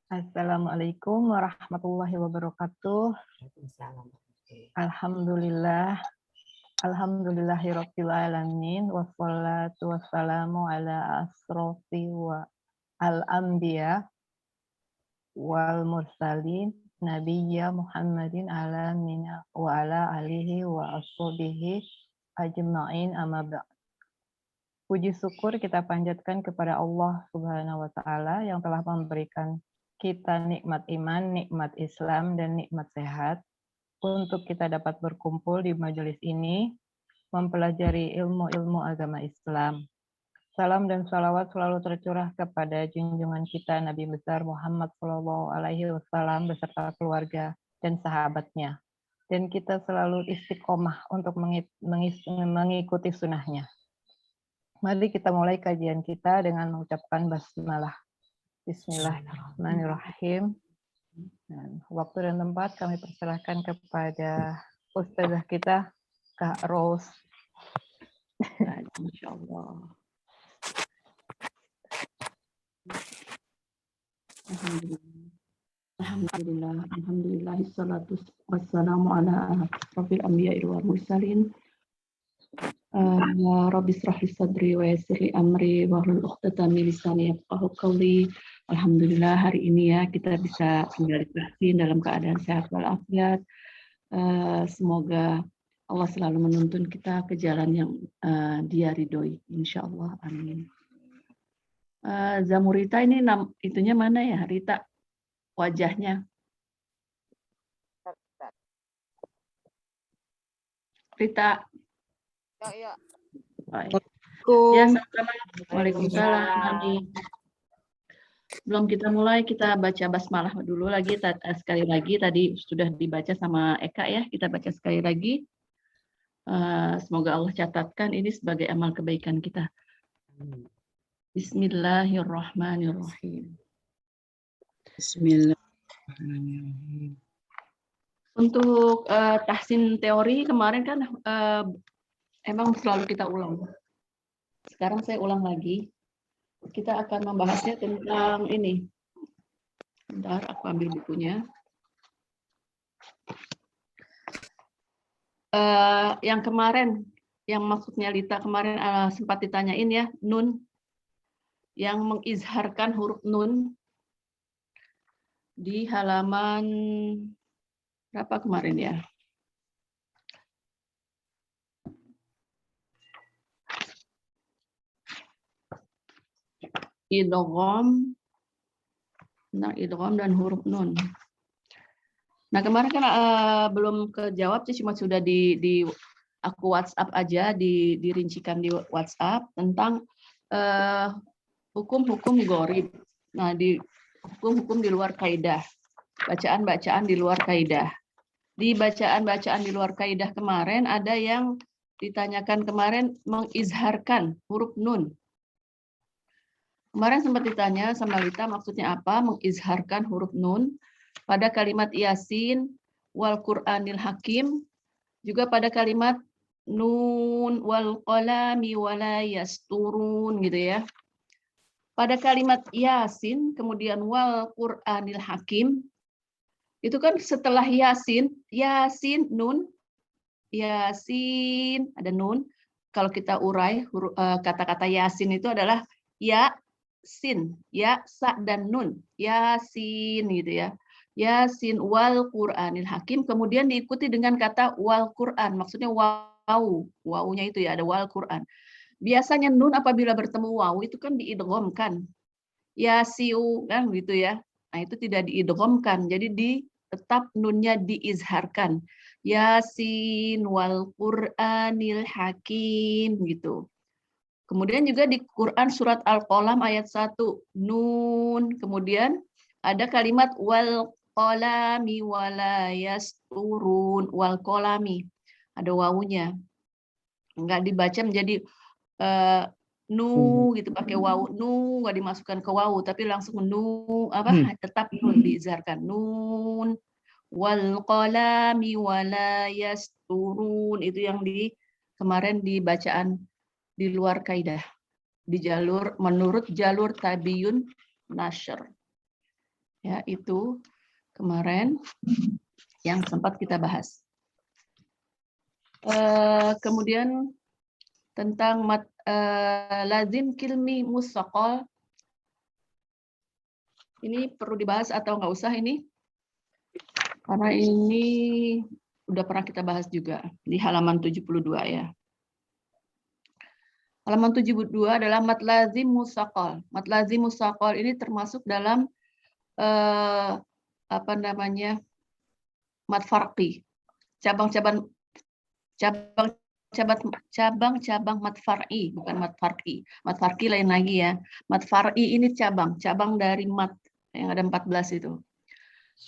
Assalamualaikum warahmatullahi wabarakatuh. Alhamdulillah. Alhamdulillahirabbil alamin wassalatu wassalamu ala asrofi wa al-anbiya wal mursalin nabiyya Muhammadin ala mina wa ala alihi wa ashabihi ajma'in amma ba'd. Puji syukur kita panjatkan kepada Allah Subhanahu wa taala yang telah memberikan kita nikmat iman, nikmat Islam dan nikmat sehat untuk kita dapat berkumpul di majelis ini mempelajari ilmu-ilmu agama Islam. Salam dan salawat selalu tercurah kepada junjungan kita Nabi besar Muhammad Shallallahu Alaihi Wasallam beserta keluarga dan sahabatnya. Dan kita selalu istiqomah untuk mengikuti sunnahnya. Mari kita mulai kajian kita dengan mengucapkan basmalah. Bismillahirrahmanirrahim. Dan waktu dan tempat kami persilahkan kepada Ustazah kita, Kak Rose. Insyaallah. Alhamdulillah, salatu wassalamu ala asrofil anbiya'i wal mursalin. Rabbi israh li sadri wa yassir li amri wahlul 'uqdatam min lisani yafqahu qawli. Alhamdulillah hari ini ya kita bisa kembali vaksin dalam keadaan sehat walafiat. Semoga Allah selalu menuntun kita ke jalan yang Dia ridhoi, insyaallah, amin. Zamurita ini itunya mana ya, Rita? Wajahnya. Rita. Ya. Baik. Ya, assalamualaikum. Waalaikumsalam. Belum kita mulai, kita baca basmalah dulu lagi sekali lagi. Tadi sudah dibaca sama Eka ya, kita baca sekali lagi. Semoga Allah catatkan ini sebagai amal kebaikan kita. Bismillahirrahmanirrahim. Bismillahirrahmanirrahim. Untuk tahsin teori kemarin kan emang selalu kita ulang. Sekarang saya ulang lagi. Kita akan membahasnya tentang ini. Bentar, aku ambil bukunya. Yang kemarin, yang maksudnya Lita kemarin sempat ditanyain ya, nun. Yang mengizharkan huruf nun di halaman berapa kemarin ya? Idgham, idgham dan huruf nun. Nah kemarin kan belum kejawab sih, cuma sudah di aku WhatsApp aja, dirincikan di WhatsApp tentang hukum-hukum gharib. Nah di hukum-hukum di luar kaidah, bacaan-bacaan di luar kaidah. Di bacaan-bacaan di luar kaidah kemarin ada yang ditanyakan kemarin mengizharkan huruf nun. Kemarin sempat ditanya sama Lita maksudnya apa mengizharkan huruf nun pada kalimat Yasin wal Qur'anil Hakim, juga pada kalimat nun wal qalami wala yasturun gitu ya. Pada kalimat Yasin kemudian wal Qur'anil Hakim itu kan setelah Yasin, Yasin nun, Yasin ada nun. Kalau kita urai kata-kata Yasin itu adalah ya, sin, ya, sa dan nun, Yasin gitu ya. Yasin wal Qur'anil Hakim, kemudian diikuti dengan kata wal Qur'an, maksudnya wawunya itu ya ada wal Qur'an. Biasanya nun apabila bertemu wawu itu kan diidghamkan. Yasiu kan gitu ya. Nah, itu tidak diidghamkan. Jadi tetap nunnya diizharkan. Yasin wal Qur'anil Hakim gitu. Kemudian juga di Quran surat Al-Qalam ayat 1 nun, kemudian ada kalimat wal qalami wala yasturun, wal qalami ada wawunya. Enggak dibaca menjadi nu gitu pakai wawu, nu enggak dimasukkan ke wawu tapi langsung nu tetap nun diizharkan. Nun wal qalami wala yasturun, itu yang kemarin di bacaan di luar kaidah, di jalur menurut jalur tabiun nashr. Ya, itu kemarin yang sempat kita bahas. Kemudian tentang lazim kilmi mustaqal. Ini perlu dibahas atau nggak usah ini? Karena ini udah pernah kita bahas juga di halaman 72 ya. Halaman 72 adalah mat lazim mustaqal. Mat lazim mustaqal ini termasuk dalam apa namanya? Mat farqi. Cabang-cabang mat far'i, bukan mat farqi. Mat farqi lain lagi ya. Mat far'i ini cabang dari mat yang ada 14 itu.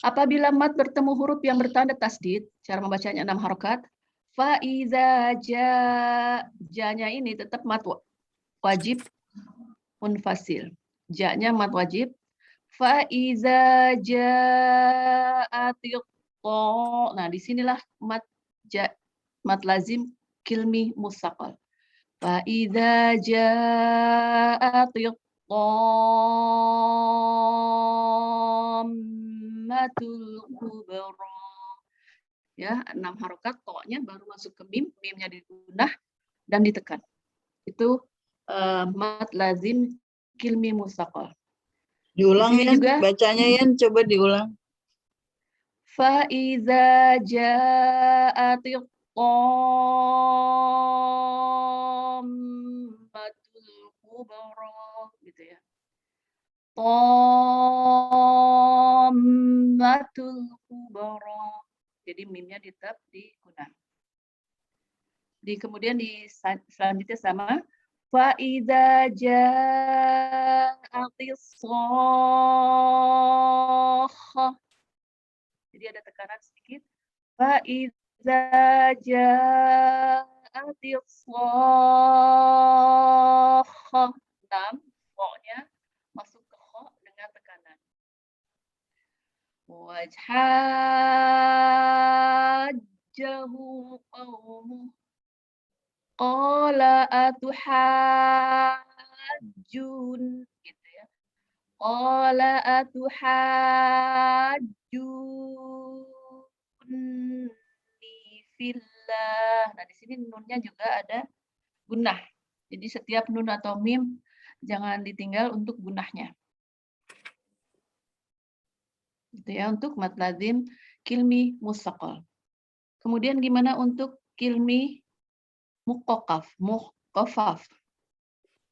Apabila mat bertemu huruf yang bertanda tasdid, cara membacanya 6 harokat, faiza ja-nya ini tetap mat wajib munfasil. Ja-nya mat wajib. Faiza ja'atit. Nah, disinilah mat lazim kilmi mustaqal. Faiza ja'atit matul kubra. Ya, 6 harokat, to-nya baru masuk ke mim, mimnya digunah dan ditekan. Itu mat lazim kilmi mustaqal. Diulang ya juga, bacanya ya, coba diulang. Faiza ja'atit matul kubra, gitu ya. Matul kubra. Jadi mimnya tetap digunakan. Kemudian selanjutnya sama faiza ja'atis shakhah. Jadi ada tekanan sedikit. Faiza ja'atis shakhah. 6, kho-nya masuk ke kho dengan tekanan. Wajhajahu qawmuh. Qala atuhajjun, gitu ya. Qala atuhajjunni fillah. Nah, di sini nunnya juga ada gunah. Jadi setiap nun atau mim jangan ditinggal untuk gunahnya. Gitu ya, untuk mat lazim kilmi mustaqal. Kemudian gimana untuk kilmi muqaffaf?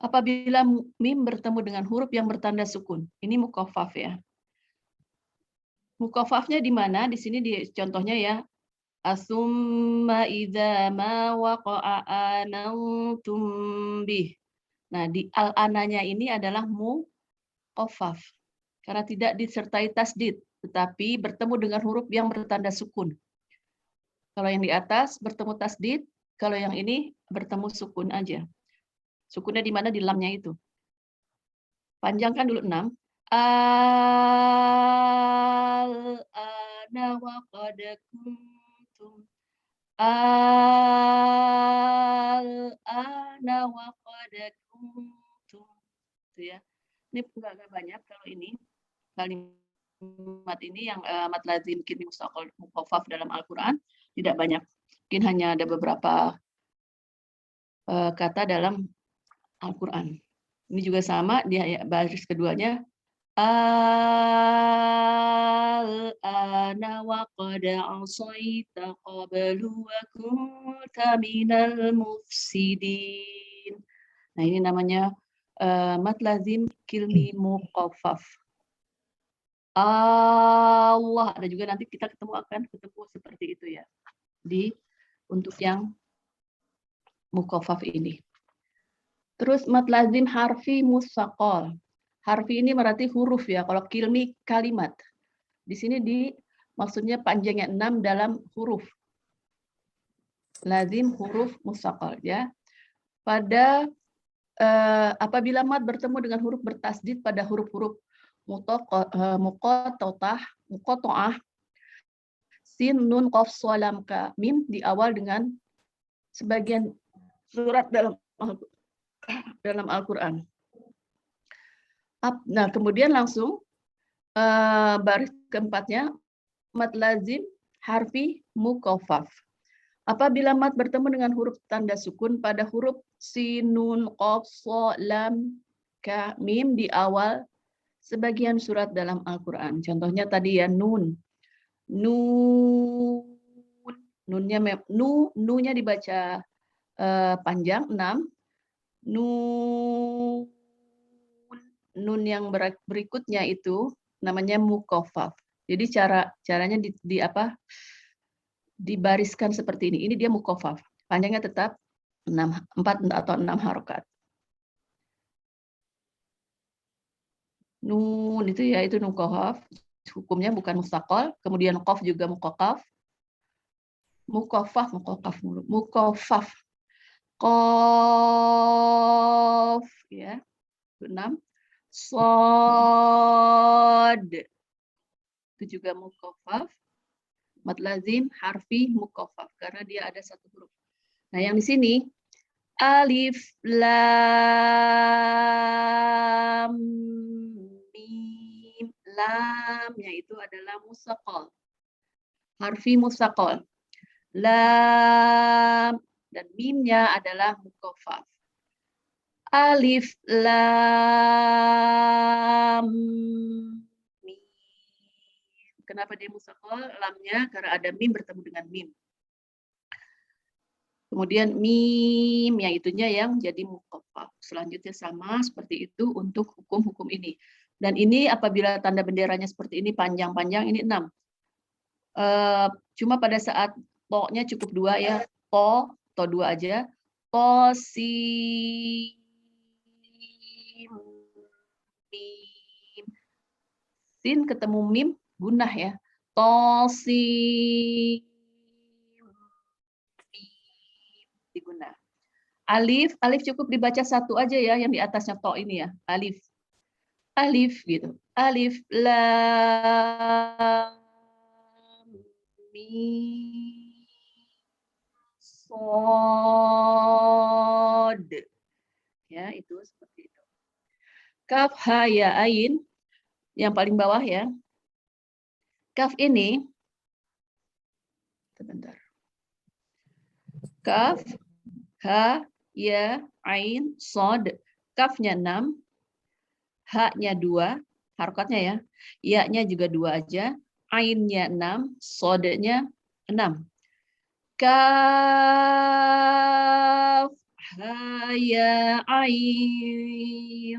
Apabila mim bertemu dengan huruf yang bertanda sukun. Ini muqaffaf ya. Muqaffafnya di mana? Di sini di contohnya ya. Asumma idza ma waqa'a anantum bih. Nah, di al-ananya ini adalah muqaffaf. Karena tidak disertai tasdid, tetapi bertemu dengan huruf yang bertanda sukun. Kalau yang di atas bertemu tasdid, kalau yang ini bertemu sukun aja. Sukunnya di mana? Di lamnya itu. Panjangkan dulu 6. Al-ana wa qad kuntum. Al-ana wa qad kuntum. Itu ya. Ini agak banyak kalau ini. Kalimat ini yang mat lazim kilmi mustaqal muqaffaf dalam Al-Qur'an tidak banyak. Mungkin hanya ada beberapa kata dalam Al-Qur'an. Ini juga sama di baris keduanya. Al-ana wa qad asaita qablu wa kunta minal mufsidin. Nah, ini namanya mat lazim kilmi muqaffaf. Allah, ada juga nanti kita akan ketemu seperti itu ya. Untuk yang muqaffaf ini. Terus mat lazim harfi mustaqal. Harfi ini berarti huruf ya. Kalau kilmi kalimat. Di sini maksudnya panjangnya 6 dalam huruf. Lazim huruf mustaqal ya. Pada apabila mat bertemu dengan huruf bertasdid pada huruf-huruf muqatta'ah, sin, nun, qaf, sha, lam, ka, mim di awal dengan sebagian surat dalam Al-Qur'an. Nah, kemudian langsung baris keempatnya, mad lazim harfi muqaffaf. Apabila mad bertemu dengan huruf tanda sukun pada huruf sin, nun, qaf, sha, lam, ka, mim di awal sebagian surat dalam Al-Quran. Contohnya tadi ya, nun. Nun. Nunnya, nunya dibaca panjang, 6. Nun. Nun yang berikutnya itu namanya muqaffaf. Jadi caranya dibariskan seperti ini. Ini dia muqaffaf. Panjangnya tetap 4 atau 6 harokat. Nun itu ya, itu muqaffaf. Hukumnya bukan mustaqal. Kemudian qaf juga muqaffaf. Muqaffaf. Qaf ya. 6. Shad. Itu juga muqaffaf. Mad lazim harfi muqaffaf karena dia ada satu huruf. Nah, yang di sini alif lam mim, lamnya itu adalah musaqqal. Harfi musaqqal. Lam dan mimnya adalah muqaffaf. Alif lam mim. Kenapa dia musaqqal? Lamnya karena ada mim bertemu dengan mim. Kemudian mim yang itunya yang jadi muqaffaf. Selanjutnya sama seperti itu untuk hukum-hukum ini. Dan ini apabila tanda benderanya seperti ini panjang-panjang ini 6. Cuma pada saat to-nya cukup 2 ya. To 2 aja. To si mim. Sin ketemu mim gunah ya. To si diguna. Alif cukup dibaca satu aja ya, yang di atasnya to ini ya, alif gitu, alif lam mim shad ya, itu seperti itu. Kaf ha ya ain yang paling bawah ya, kaf ini sebentar, kaf ha, ya, ain, sod. Kafnya 6, ha-nya 2, harokatnya ya. Ya-nya juga 2 aja. Ainnya 6, sodnya 6. Kaf, ha, ya, ain,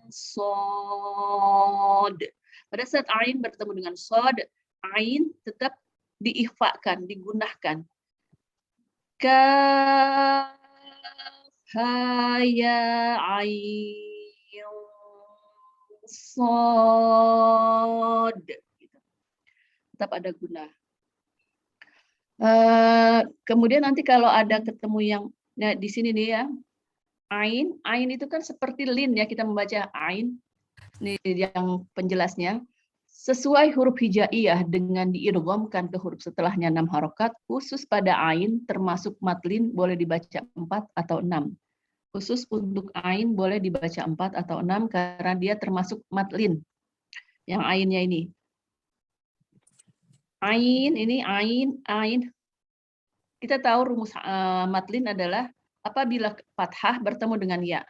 sod. Pada saat ain bertemu dengan sod, ain tetap diikhfakan, digunakan. Kaf ha ya ain shad gitu. Tetap ada guna. Kemudian nanti kalau ada ketemu yang di sini nih ya, ain itu kan seperti lin ya, kita membaca ain nih yang penjelasnya sesuai huruf hijaiyah dengan diidghamkan ke huruf setelahnya 6 harokat, khusus pada ain termasuk matlin boleh dibaca 4 atau 6. Khusus untuk ain boleh dibaca 4 atau 6 karena dia termasuk matlin. Yang ainnya ini. Ain ini ain. Kita tahu rumus matlin adalah apabila fathah bertemu dengan ya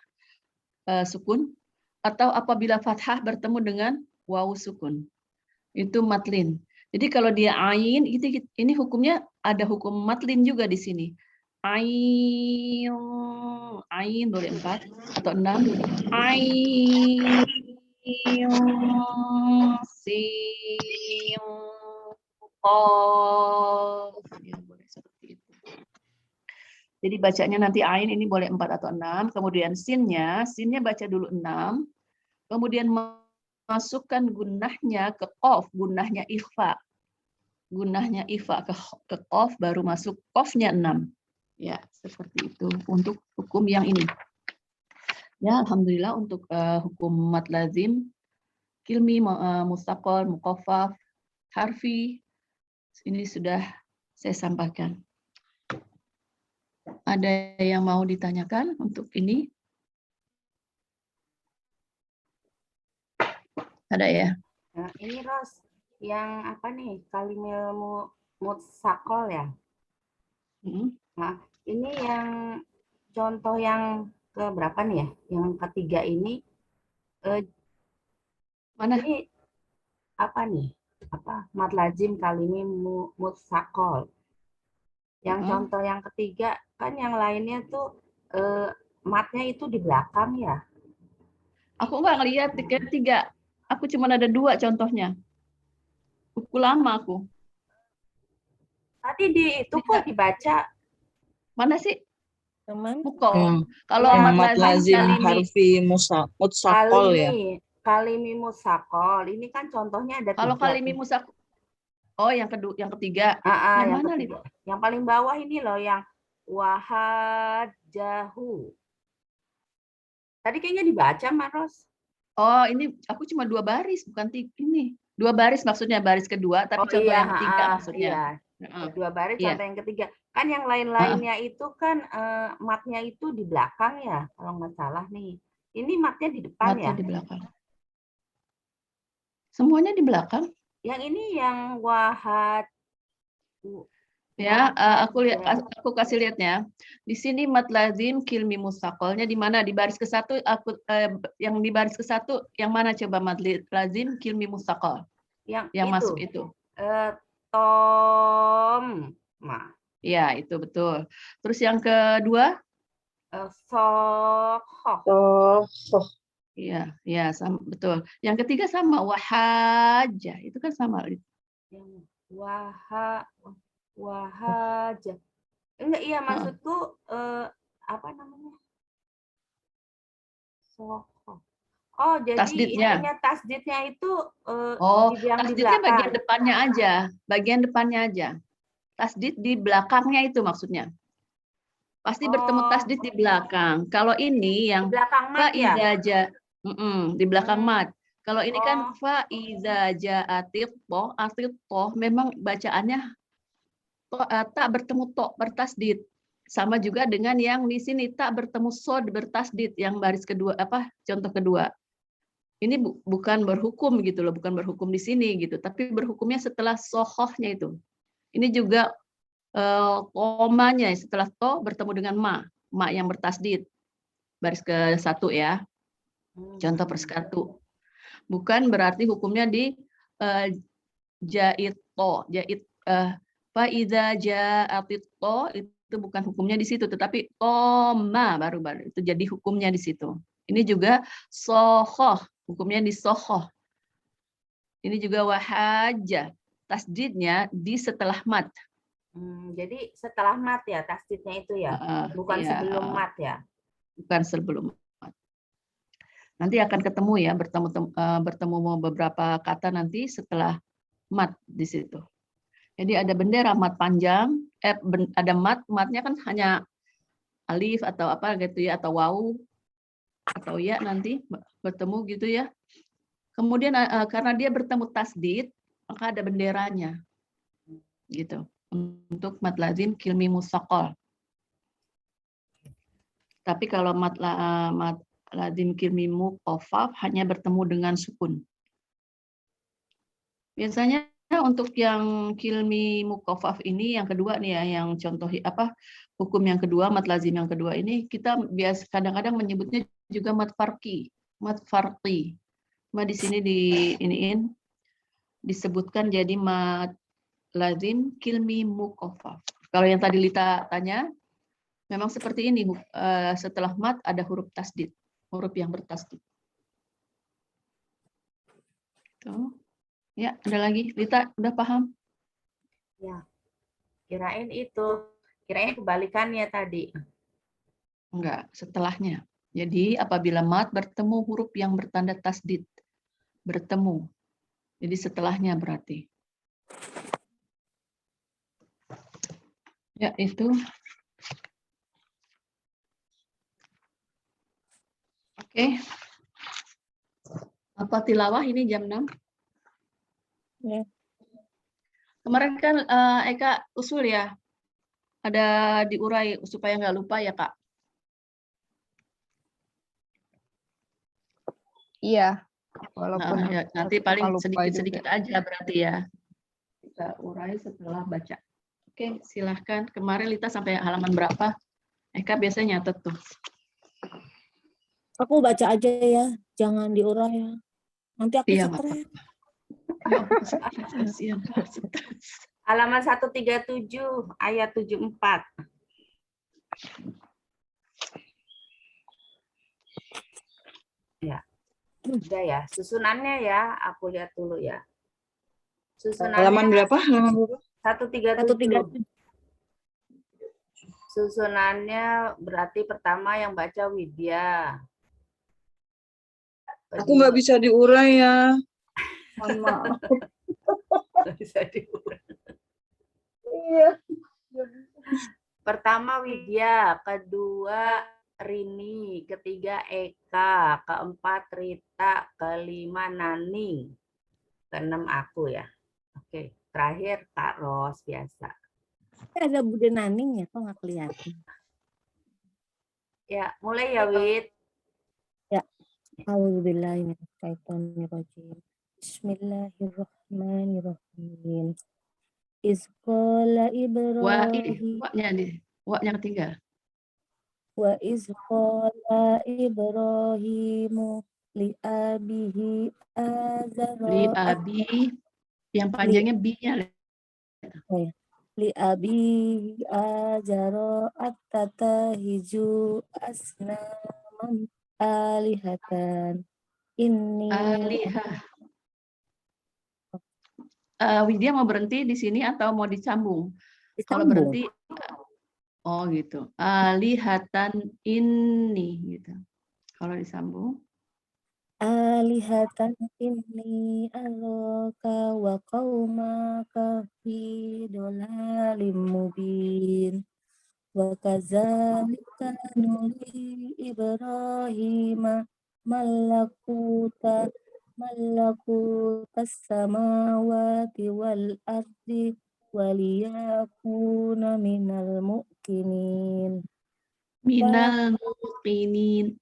sukun atau apabila fathah bertemu dengan wawu sukun. Itu matlin. Jadi kalau dia ain, ini hukumnya ada hukum matlin juga di sini. Ain boleh 4 atau 6. Ain, sin, qaf. Ya, boleh seperti itu. Jadi bacanya nanti ain ini boleh 4 atau 6. Kemudian sinnya baca dulu 6. Kemudian masukkan gunahnya ke qaf, gunahnya ikhfa. Gunahnya ikhfa ke qaf, baru masuk qafnya 6. Ya, seperti itu untuk hukum yang ini. Ya, alhamdulillah untuk hukum mad lazim, kilmi, mustaqal, muqaffaf, harfi ini sudah saya sampaikan. Ada yang mau ditanyakan untuk ini? Ada ya? Nah, ini Ros, yang apa nih? Kalimil mutsakol ya. Hmm. Nah, ini yang contoh yang ke berapa nih ya? Yang ketiga ini Mana? ini apa nih? Apa? Mad lazim kalimil mutsakol. Yang contoh yang ketiga kan yang lainnya tuh matnya itu di belakang ya. Aku nggak ngelihat ketiga. Aku cuma ada 2 contohnya. Buku lama aku. Tadi di itu kok Lihat. dibaca. Mana sih? Teman. Mukol. Kalau Ya, mat Yang mat lazim lazim kalimi. harfi mutsakol ya. Kalimi musakol. Ini kan contohnya ada Kalau 3 kalimi tuh. musak. Oh, yang ketiga. Yang Yang mana, ketiga. Yang paling bawah ini loh yang wahajahu. Tadi kayaknya dibaca, Maros. Oh, ini aku cuma 2 baris, bukan ini. 2 baris maksudnya baris kedua, tapi Oh contoh iya, yang ketiga maksudnya. iya. Heeh. 2 baris Iya. contoh yang ketiga. Kan yang lain-lainnya itu kan matnya itu di belakang ya, kalau nggak salah nih. Ini matnya di depan Matnya ya. di belakang. Semuanya di belakang. Yang ini yang wahat. Ya, aku kasih lihatnya. Di sini mat lazim kilmi mustaqolnya di mana? Di baris ke-1 yang di baris ke-1 yang mana coba mat lazim kilmi mustaqol? Yang masuk itu. Tom. Nah, Ya, itu betul. Terus yang kedua? sohoh. Oh, Iya, ya sama betul. Yang ketiga sama wahaja. Itu kan sama. Yang wahaja. Enggak, iya maksudku apa namanya? Sohoh. Oh, jadi Tasdidnya. itunya tasdidnya itu Oh, dibilang di tasdidnya bagian belakang. depannya aja. Bagian depannya aja. Tasdid di belakangnya itu maksudnya. Pasti bertemu tasdid di belakang. Kalau ini yang Di belakang mat ya? faiza di belakang mat. Kalau ini kan Oh. faiza ja'atit-toh, atit-toh memang bacaannya tak bertemu to bertasdid. Sama juga dengan yang di sini tak bertemu sod bertasdid yang baris kedua contoh kedua. Ini bukan berhukum gitu loh, bukan berhukum di sini gitu, tapi berhukumnya setelah sohohnya itu. Ini juga komanya setelah to bertemu dengan ma yang bertasdid. Baris ke-1 ya. Contoh persatu. Bukan berarti hukumnya di jait fa iza ja'atit to itu bukan hukumnya di situ, tetapi koma baru itu jadi hukumnya di situ. Ini juga sohoh, hukumnya di sohoh. Ini juga wahaja, tasdidnya di setelah mat. Jadi setelah mat ya tasdidnya itu ya, bukan ya, sebelum mat ya. Bukan sebelum mat. Nanti akan ketemu ya, bertemu beberapa kata nanti setelah mat di situ. Jadi ada bendera mat panjang, ada matnya kan hanya alif atau apa gitu ya, atau waw atau ya nanti bertemu gitu ya. Kemudian karena dia bertemu tasdid, maka ada benderanya gitu untuk mat lazim kilmi musaqal. Tapi kalau mat lazim kilmi muqaffaf hanya bertemu dengan sukun. Biasanya untuk yang kilmi muqaffaf ini yang kedua nih ya, yang contoh hukum yang kedua, mat lazim yang kedua ini kita kadang-kadang menyebutnya juga mat farqi. Cuma di sini disebutkan jadi mat lazim kilmi muqaffaf. Kalau yang tadi Lita tanya, memang seperti ini, setelah mat ada huruf tasdid, huruf yang bertasdid. Tuh. Ya, ada lagi. Lita, udah paham? Ya, kirain kebalikannya tadi. Enggak, setelahnya. Jadi apabila mat bertemu huruf yang bertanda tasdid, bertemu. Jadi setelahnya berarti. Ya, itu. Oke. Apa tilawah ini jam 6? Ya. Kemarin kan Eka usul ya. Ada diurai supaya nggak lupa ya, Kak? Iya. Walaupun Nah, ya, nanti suka paling lupa juga. sedikit-sedikit aja berarti ya. Kita urai setelah baca. Oke, silahkan. Kemarin Lita sampai halaman berapa? Eka biasanya nyatet tuh. Aku baca aja ya, jangan diurai ya. Nanti aku Iya, nggak stres. apa-apa. Ya, aku stres, kasihan, stres. Halaman 137 ayat 74. Ya. Udah ya, susunannya ya, aku lihat dulu ya. Halaman Susunannya berapa? Halaman berapa? 137. 137. Susunannya berarti pertama yang baca Widya. Aku nggak bisa diurai ya. Mohon maaf. Nggak bisa diurai. Iya. Pertama Widya, kedua Rini, ketiga Eka, keempat Rita, kelima Nani, keenam aku ya. Oke, terakhir Kak Ros biasa. Ada Bude Naning ya, kok nggak kelihatan. Ya, mulai ya Wid. A'udzubillahi minasyaitonirrajim. Bismillahirrahmanirrahim. Izqala Ibrahim Wa-nya nih. Wa-nya ketiga. wa izqala Ibrahimu li abihi Li azara abi. Yang panjangnya bi-nya. li abihi azara attatahiju asnamam alihatan inni Alihah. Widya mau berhenti di sini atau mau dicambung? Kalau disambung. berhenti, oh gitu. Alihatan ini gitu. Kalau disambung, Alihatan inni araka wa qaumaka fi dhalalim mubin wa kadzalika nuri Ibrahima malakutas samawati wal ardi waliyakuna minal muqinin. minal muqinin.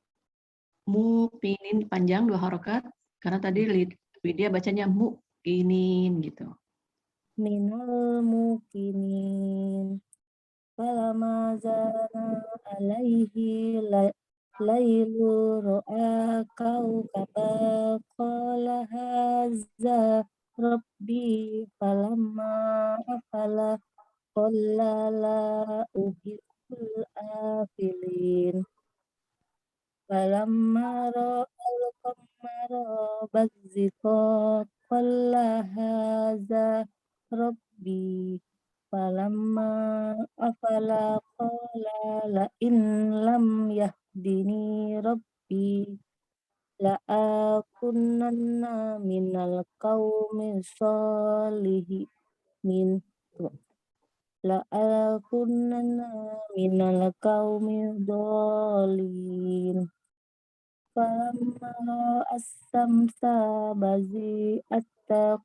Muqinin panjang 2 harokat. Karena tadi Widya bacanya muqinin gitu. Minal mukinin falama zana alaihi lailu ro'a kaukaba qala hazza rabbi falamma afala qala la uhibbul afilin falamma ra'al qamara bazziqa qala hazza Rabbi falamma afala qala la in lam yahdini Rabbi la akunanna minal qaumi sholihin la akunanna minal qaumi dhalin falamma as-samsa bazi'at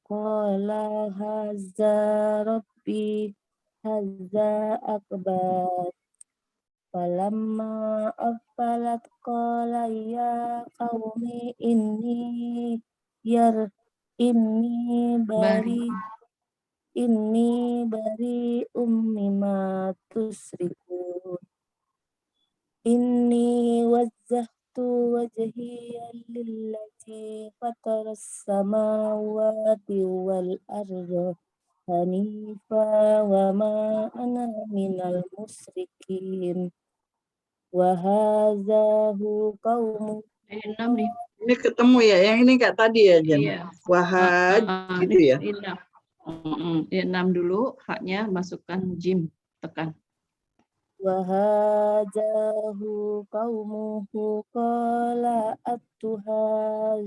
qala hazza rabbi hazza akbar falamma afalat qala ya qaumi Bari. inni bari mimma tusrikun inni wajjahtu wajhiya lillati fataras samawati wal arda hanifa wa ma ana minal musyrikin wa hadzahu qaumu Ini 6 nih. Ini ketemu ya, yang ini nggak tadi ya, Jan? Iya. Wahad, gitu ya? Ini 6. Ini 6 dulu, haknya masukkan jim, tekan. wa hadzahu qaumuhu qala atuhazuni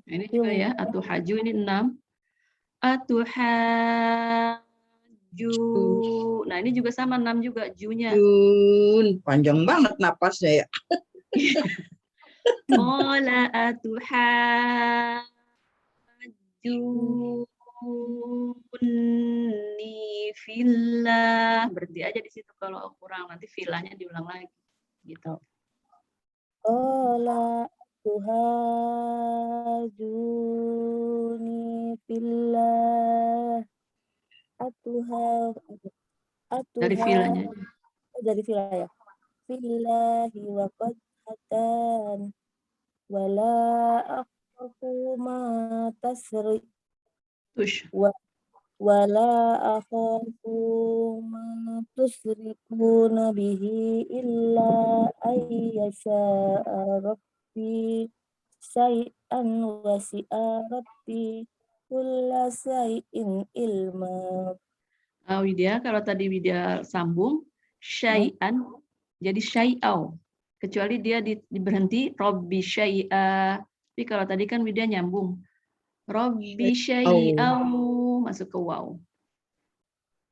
Nah, ini juga ya, atuhaju ini 6. Atuhaju. Nah, ini juga sama 6 juga junya. Jun, panjang banget napasnya ya. Qala atuhajjuni fillah. Berhenti aja di situ kalau kurang, nanti filahnya diulang lagi gitu. Qala atuhajuni fillah Dari filanya. dari filah ya. Fillahi wa qad hatan wala akhafu ma tasri Tush. wala akhafu ma tusrikuna bihi illa ayyasha'a rabbi syai'an wasi'a rabbi kulla syai'in ilma. Widya, kalau tadi Widya sambung, syai'an, jadi syai'au. Kecuali dia berhenti, Robbi syai'a. Tapi kalau tadi kan Widya nyambung. Robbi syai'au, masuk ke waw.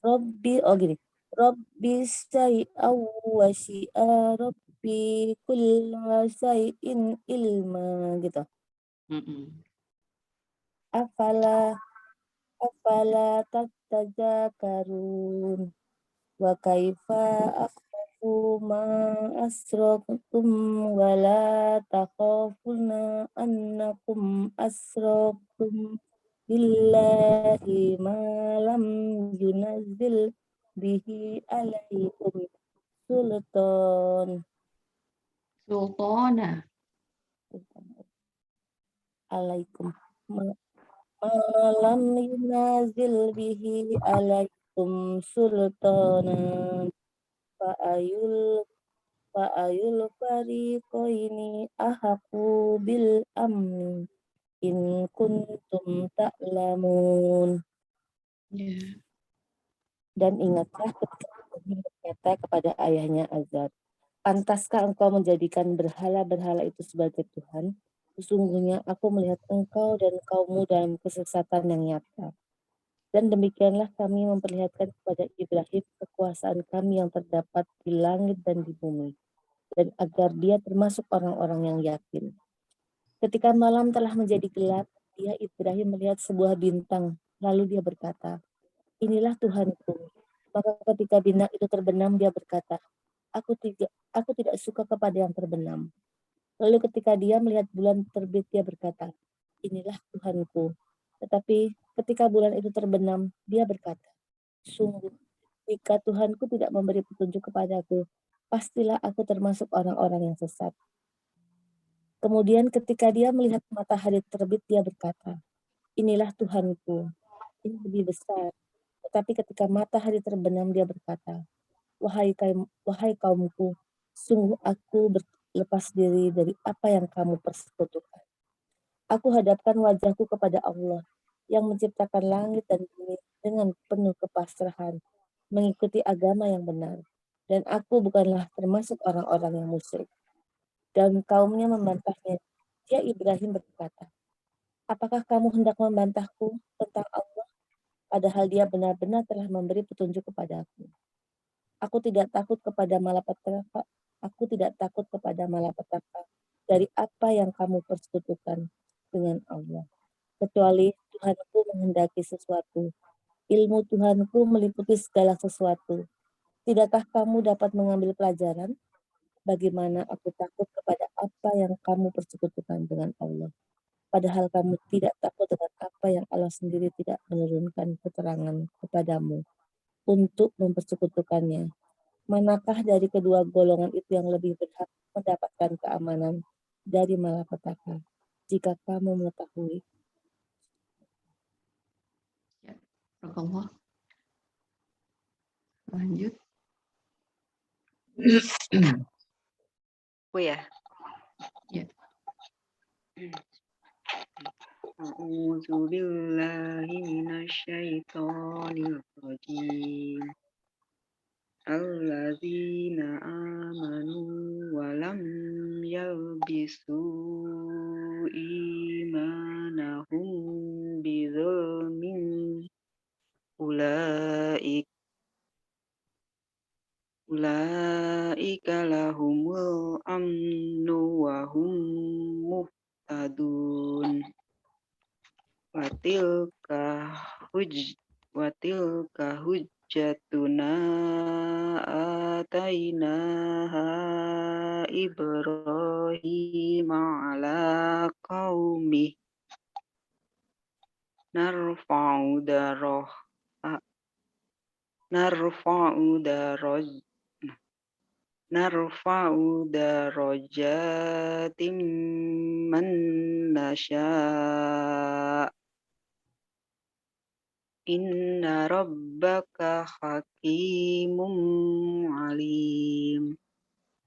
Rabbi, oh gini. Rabbi syai'aw wasi'a rabbi kulla syai'in ilma gitu. Afala tattazakarun wa kaifa akhafu ma asraktum wa la takhafuna annakum asraktum billahi ma lam yunazzil bihi alaikum sultan Sultana. alaikum malam yunazil bihi alaikum sultanan fa'ayul fariqaini ahaku bil amni in kuntum ta'lamun. Dan ingatlah ketika Ibrahim berkata kepada ayahnya Azar, pantaskah engkau menjadikan berhala-berhala itu sebagai Tuhan? Sesungguhnya aku melihat engkau dan kaummu dalam kesesatan yang nyata. Dan demikianlah kami memperlihatkan kepada Ibrahim kekuasaan kami yang terdapat di langit dan di bumi, dan agar dia termasuk orang-orang yang yakin. Ketika malam telah menjadi gelap, Ibrahim melihat sebuah bintang, lalu dia berkata, inilah Tuhanku. Maka ketika bintang itu terbenam, dia berkata, aku tidak suka kepada yang terbenam. Lalu ketika dia melihat bulan terbit, dia berkata, inilah Tuhanku. Tetapi ketika bulan itu terbenam, dia berkata, sungguh, jika Tuhanku tidak memberi petunjuk kepadaku, pastilah aku termasuk orang-orang yang sesat. Kemudian ketika dia melihat matahari terbit, dia berkata, inilah Tuhanku, ini lebih besar. Tetapi ketika matahari terbenam, dia berkata, wahai kaumku, sungguh aku berlepas diri dari apa yang kamu persekutukan. Aku hadapkan wajahku kepada Allah yang menciptakan langit dan bumi dengan penuh kepasrahan, mengikuti agama yang benar. Dan aku bukanlah termasuk orang-orang yang musyrik. Dan kaumnya membantahnya. Dia Ibrahim berkata, apakah kamu hendak membantahku tentang Allah, padahal dia benar-benar telah memberi petunjuk kepadaku. Aku tidak takut kepada malapetaka. Aku tidak takut kepada malapetaka dari apa yang kamu persekutukan dengan Allah. Kecuali Tuhanku menghendaki sesuatu. Ilmu Tuhanku meliputi segala sesuatu. Tidakkah kamu dapat mengambil pelajaran? Bagaimana aku takut kepada apa yang kamu persekutukan dengan Allah. Padahal kamu tidak takut dengan apa yang Allah sendiri tidak menurunkan keterangan kepadamu untuk mempersekutukannya. Manakah dari kedua golongan itu yang lebih berhak mendapatkan keamanan dari malapetaka? Jika kamu mengetahui. Ya, Allah. Lanjut. Oh ya. Ya. A'udzu billahi minasyaitonir rajim. Alladzina amanu wa lam yalbisu imanahum bidzulmin ulaika lahumul amnu wa hum muhtadun. Watilka hujjatuna آتيناها إبراهيم على قومه نرفع درجات من نشاء Inna rabbaka hakimun alim.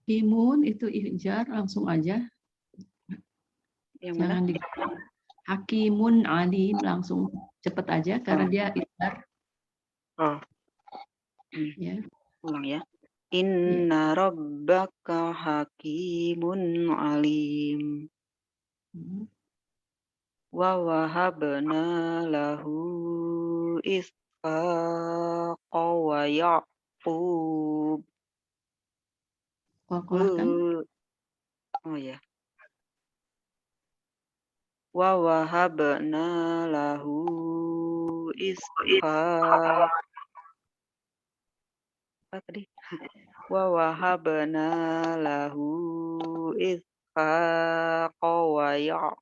Imun itu ihjar langsung aja. Yang mana? Jangan di Hakimun alim langsung cepet aja karena dia ihjar. Oh. Ya. Ulang ya. Inna rabbaka hakimun alim. Wa wahabna lahu ishaqa wa yaqub. Qalqalahkan. Oh ya. Wa wahabna lahu ishaqa. Apa tadi? Wa wahabna lahu ishaqa wa yaqub.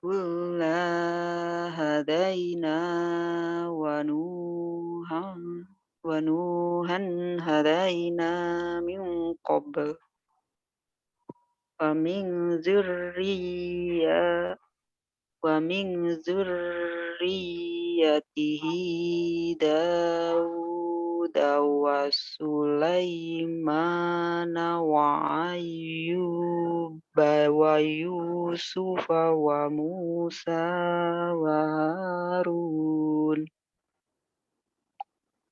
Kulla hadaina wa nuhan hadaina min qabl wa min zurriyatihi Daud wa Sulaiman wa Ayyub wa Yusuf wa Musa wa Harun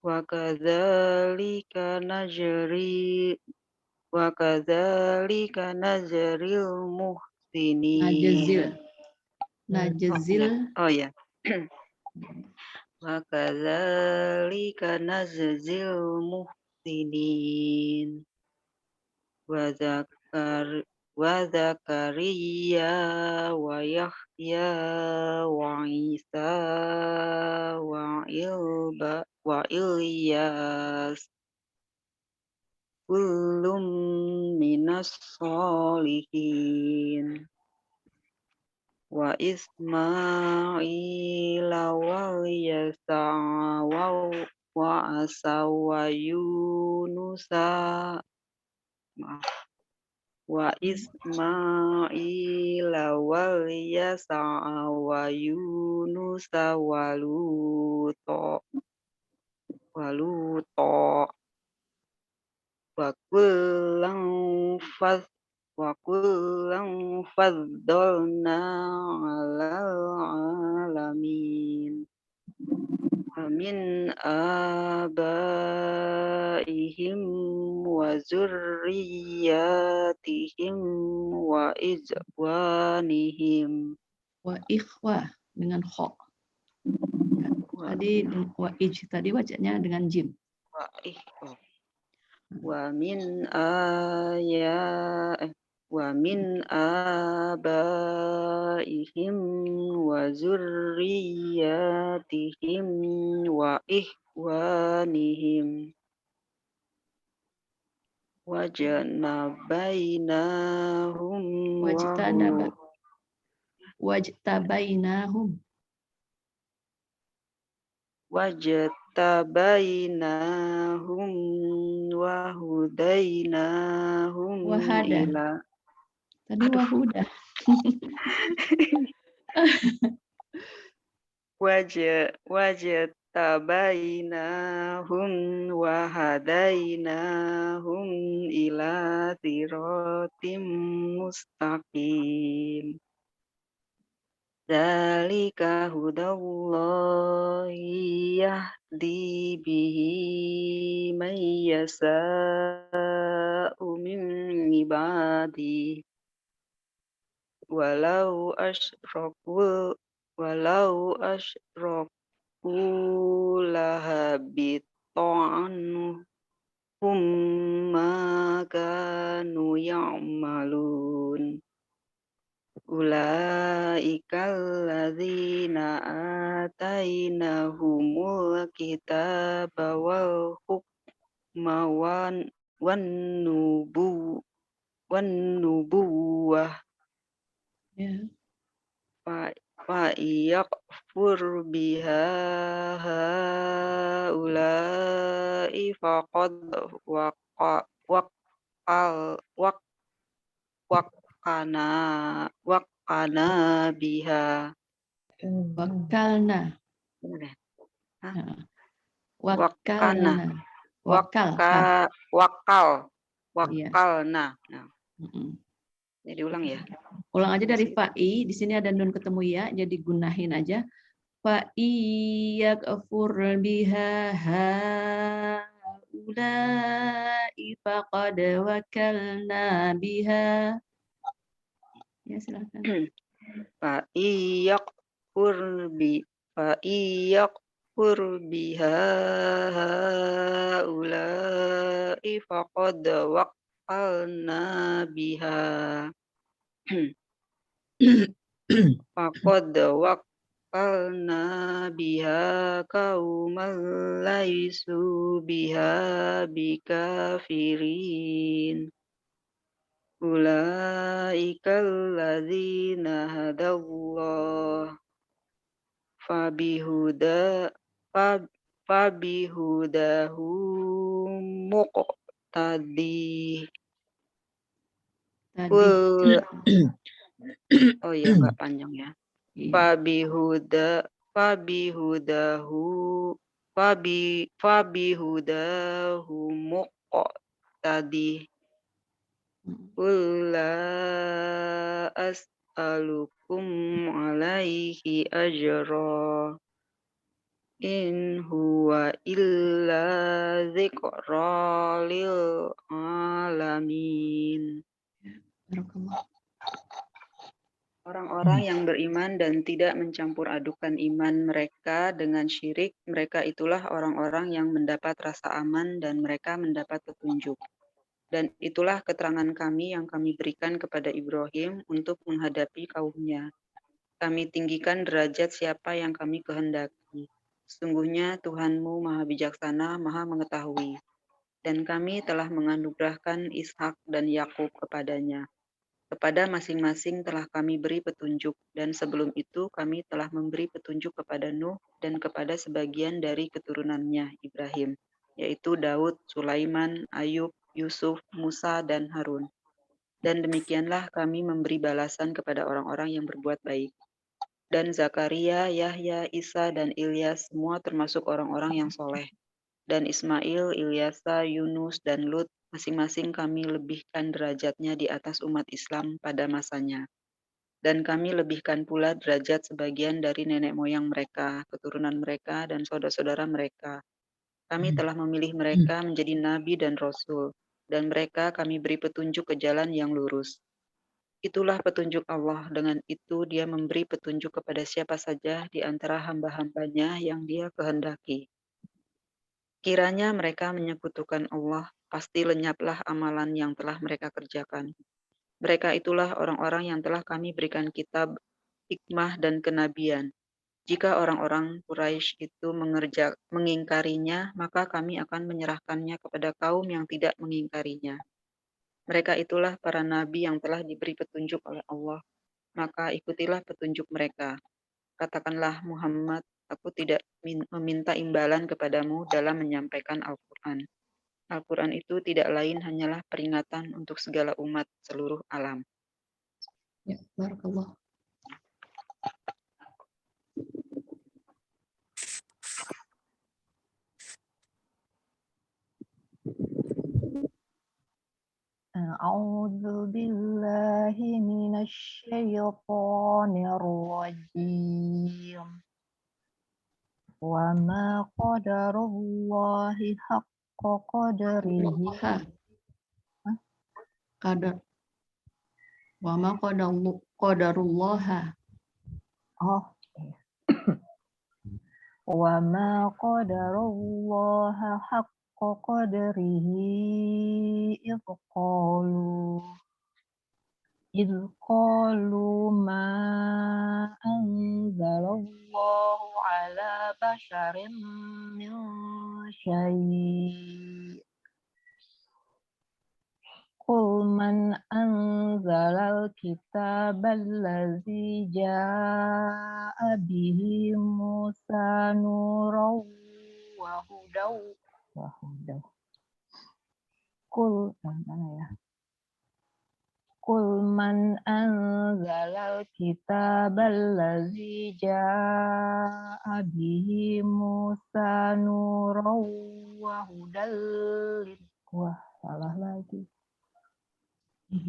wa kadzalika najril muhsinin. Najzil. Oh ya. Wa kadzalika najzil muhsinin. Wa Zakariya wa Yahya wa Isa wa Ilyas kullum minas solihin. Wa Ismaila wa Yasa wa Asa wa Yunusa wa Ismaila wa Yasa wa Yunusa wa Luto wa kullang faddalna 'alal 'alamin. Wa min abaihim wa zurriyatihim wa izwanihim. Wa ikhwah dengan kha. Tadi wa ij tadi bacanya dengan jim. Wa min abaihim wa zurriyatihim wa ikhwanihim wajtabainahum wa hudainahum ila. Tadi wahuda. Wajtabainahum wa hadainahum ila siratim mustaqim. Dzalika hudallahi yahdi bihi man yasa'u min ibadihi walau asyraku lahabita anhum ma kanu ya'malun. ulaika alladzina atainahumul kitaba wal hukma wan nubuwah Ya. fa yakfur biha haulai faqad waqana biha. Wakalna. Benar ya? Hah? Ya. Wakana. Wakalna. Wakal. Iya. Wakalna. Nah, Mm-mm. jadi ulang ya. Ulang aja dari Masih. fa'i. Di sini ada nun ketemu ya, jadi gunahin aja. Fa'i yakfur biha haulai faqad wakalna biha. Ya, silakan. Fa iyakfur biha haulai faqad waqalna biha. Faqad waqalna biha qauman laisu biha bikafirin. Ulaika alladzina hadallah fabihudahu muqtadi. Tadi. Oh iya, agak panjang ya. Iya. Fabihudahu muqtadi. Qul la as'alukum alaihi ajra in huwa illa dzikra lil alamin. Barakallah. Orang-orang yang beriman dan tidak mencampur adukan iman mereka dengan syirik, mereka itulah orang-orang yang mendapat rasa aman dan mereka mendapat petunjuk. Dan itulah keterangan kami yang kami berikan kepada Ibrahim untuk menghadapi kaumnya. Kami tinggikan derajat siapa yang kami kehendaki. Sesungguhnya Tuhanmu Maha Bijaksana, Maha Mengetahui. Dan kami telah menganugerahkan Ishak dan Yakub kepadanya. Kepada masing-masing telah kami beri petunjuk, dan sebelum itu kami telah memberi petunjuk kepada Nuh dan kepada sebagian dari keturunannya, Ibrahim, yaitu Daud, Sulaiman, Ayub, Yusuf, Musa, dan Harun. Dan demikianlah kami memberi balasan kepada orang-orang yang berbuat baik. Dan Zakaria, Yahya, Isa, dan Ilyas semua termasuk orang-orang yang soleh. Dan Ismail, Ilyasa, Yunus, dan Lut masing-masing kami lebihkan derajatnya di atas umat Islam pada masanya. Dan kami lebihkan pula derajat sebagian dari nenek moyang mereka, keturunan mereka, dan saudara-saudara mereka. Kami telah memilih mereka menjadi nabi dan rasul, dan mereka kami beri petunjuk ke jalan yang lurus. Itulah petunjuk Allah, dengan itu dia memberi petunjuk kepada siapa saja di antara hamba-hambanya yang dia kehendaki. Kiranya mereka menyekutukan Allah, pasti lenyaplah amalan yang telah mereka kerjakan. Mereka itulah orang-orang yang telah kami berikan kitab, hikmah, dan kenabian. Jika orang-orang Quraisy itu mengingkarinya, maka kami akan menyerahkannya kepada kaum yang tidak mengingkarinya. Mereka itulah para nabi yang telah diberi petunjuk oleh Allah, maka ikutilah petunjuk mereka. Katakanlah Muhammad, aku tidak meminta imbalan kepadamu dalam menyampaikan Al-Quran. Al-Quran itu tidak lain hanyalah peringatan untuk segala umat seluruh alam. Ya, barakallah. A'udzu billahi minasy syaithanir rajim. Wa ma qadarullahi haqqa qadarihi. Qadar. Wa ma qadarullaha. Oh. Wa ma qadarullaha haqqa qadarihi idh qalu إذ قالوا ما أنزل الله على بشر من شيء قل من أنزل الكتاب الذي جاء به موسى نورا وهدى قل من أنزل الكتاب الذي جاء به موسى نورا وهدى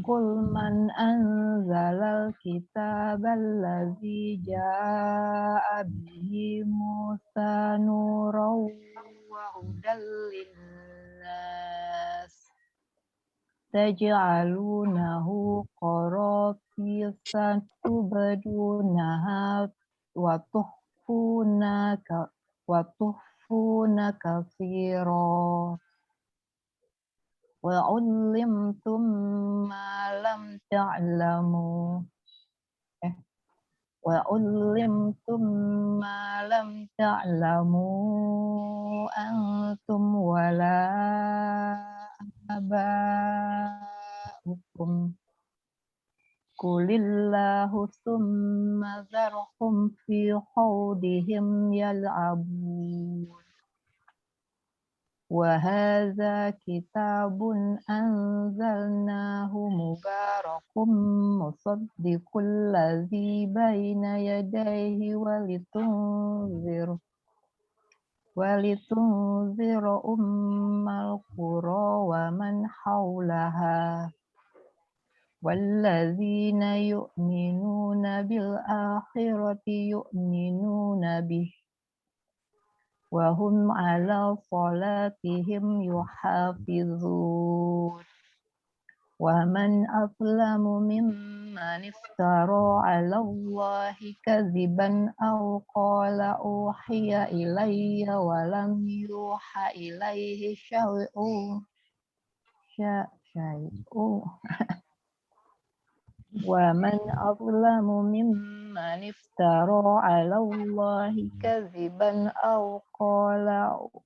قل من أنزل الكتاب الذي جاء به موسى نورا وهدى للناس تجعلونه قراطيس تبدونها وتخفون كثيرا وعلمتم ما لم تعلموا أنتم ولا آباؤكم قل الله ثم ذرهم في خوضهم يلعبون وهذا كتاب أنزلناه مبارك مصدق الذي بين يديه ولتنذر أم القرى ومن حولها والذين يؤمنون بالآخرة يؤمنون به وهم على صلاتهم يحافظون ومن أظلم ممن افترى على الله كذبا أو قال أوحي إلي ولم يوحى إليه شيء ومن أظلم ممن افترى على الله كذبا أو قال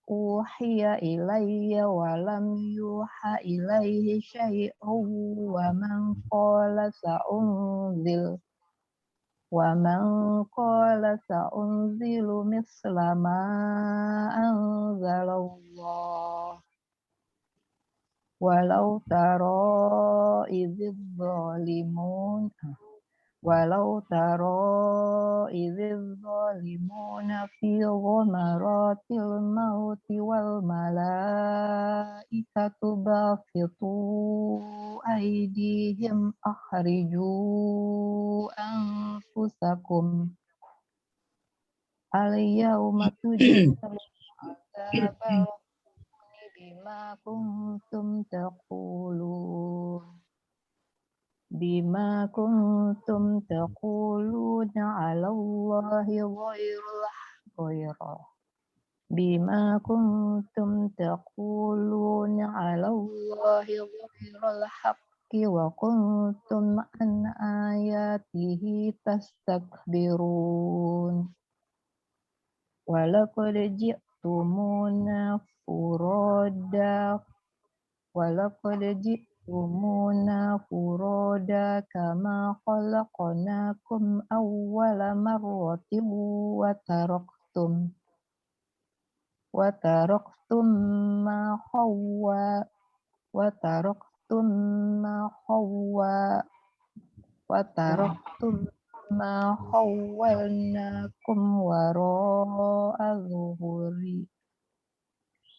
أوحي إلي ولم يوحى إليه شيء ومن قال سأنزل مثل ما أنزل الله ولو ترى إذ الظالمون في غمرات الموت والملائكة باسطوا أيديهم أخرجوا أنفسكم اليوم تجزون عذاب بما كنتم تقولون على الله غير الحق وكنتم عن آياته تستكبرون ولقد جئتمونا فرادا كما خلقناكم أول مرة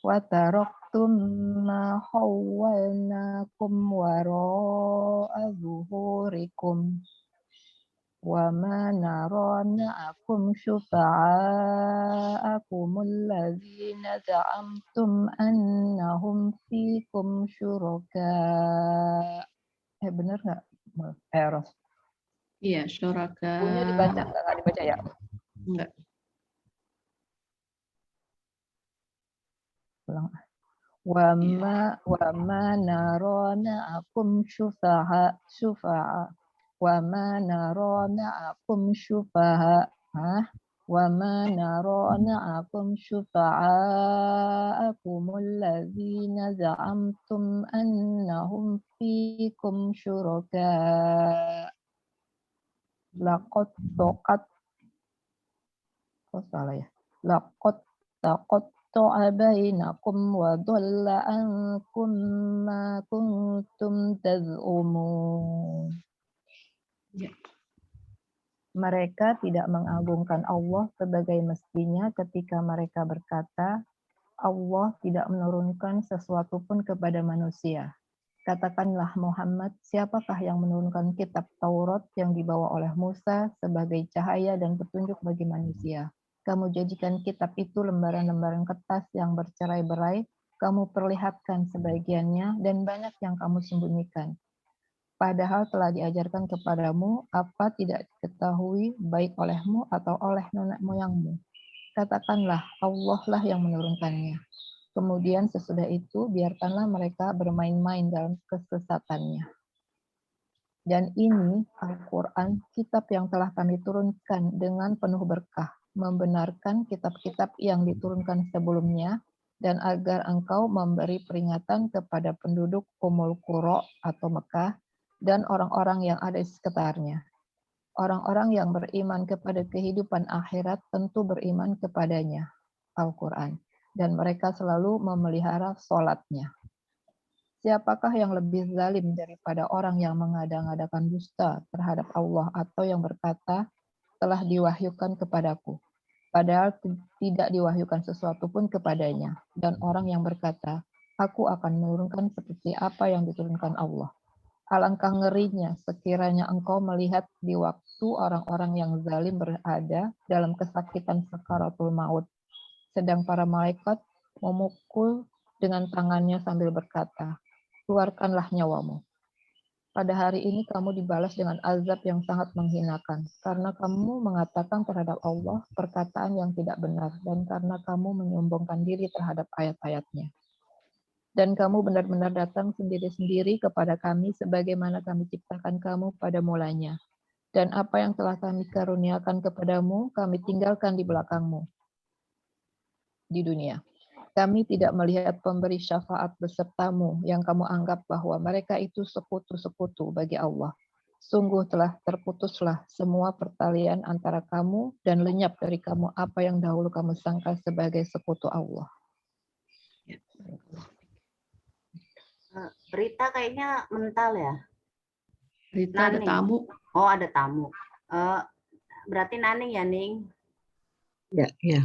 وتركتم ما خولناكم وراء ظهوركم وما نرى معكم شفعاءكم الذين زعمتم أنهم فيكم شركاء. Bener nggak? Eros. Iya, syuraka. Punya dibaca nggak dibaca ya? Enggak. Ulang. Wama narona akum syufa'a wa ma nara ma'akum syufaha wa ma nara ma'akum syufa'akum alladzina za'amtum annahum fikum syuraka laqad taqatta'a bainakum wa dhalla ankum ma kuntum taz'umun. Mereka tidak mengagungkan Allah sebagai mestinya ketika mereka berkata, Allah tidak menurunkan sesuatu pun kepada manusia. Katakanlah Muhammad, siapakah yang menurunkan kitab Taurat yang dibawa oleh Musa sebagai cahaya dan petunjuk bagi manusia? Kamu jadikan kitab itu lembaran-lembaran kertas yang bercerai-berai, kamu perlihatkan sebagiannya, dan banyak yang kamu sembunyikan. Padahal telah diajarkan kepadamu apa tidak diketahui baik olehmu atau oleh nenek moyangmu. Katakanlah, Allah lah yang menurunkannya. Kemudian sesudah itu, biarkanlah mereka bermain-main dalam kesesatannya. Dan ini Al-Quran, kitab yang telah kami turunkan dengan penuh berkah, membenarkan kitab-kitab yang diturunkan sebelumnya, dan agar engkau memberi peringatan kepada penduduk Ummul Qura atau Mekah, dan orang-orang yang ada di sekitarnya. Orang-orang yang beriman kepada kehidupan akhirat tentu beriman kepadanya, Al-Quran, dan mereka selalu memelihara sholatnya. Siapakah yang lebih zalim daripada orang yang mengada-ngadakan dusta terhadap Allah atau yang berkata, telah diwahyukan kepadaku, padahal tidak diwahyukan sesuatu pun kepadanya, dan orang yang berkata, aku akan menurunkan seperti apa yang diturunkan Allah. Alangkah ngerinya sekiranya engkau melihat di waktu orang-orang yang zalim berada dalam kesakitan sakaratul maut, sedang para malaikat memukul dengan tangannya sambil berkata, keluarkanlah nyawamu. Pada hari ini kamu dibalas dengan azab yang sangat menghinakan, karena kamu mengatakan terhadap Allah perkataan yang tidak benar, dan karena kamu menyombongkan diri terhadap ayat-ayatnya. Dan kamu benar-benar datang sendiri-sendiri kepada kami sebagaimana kami ciptakan kamu pada mulanya. Dan apa yang telah kami karuniakan kepadamu, kami tinggalkan di belakangmu di dunia. Kami tidak melihat pemberi syafaat besertamu yang kamu anggap bahwa mereka itu sekutu-sekutu bagi Allah. Sungguh telah terputuslah semua pertalian antara kamu dan lenyap dari kamu apa yang dahulu kamu sangka sebagai sekutu Allah. Rita kayaknya mental ya. Rita ada Naning. tamu. Oh, ada tamu. Berarti Naning ya, Ning? Ya, ya.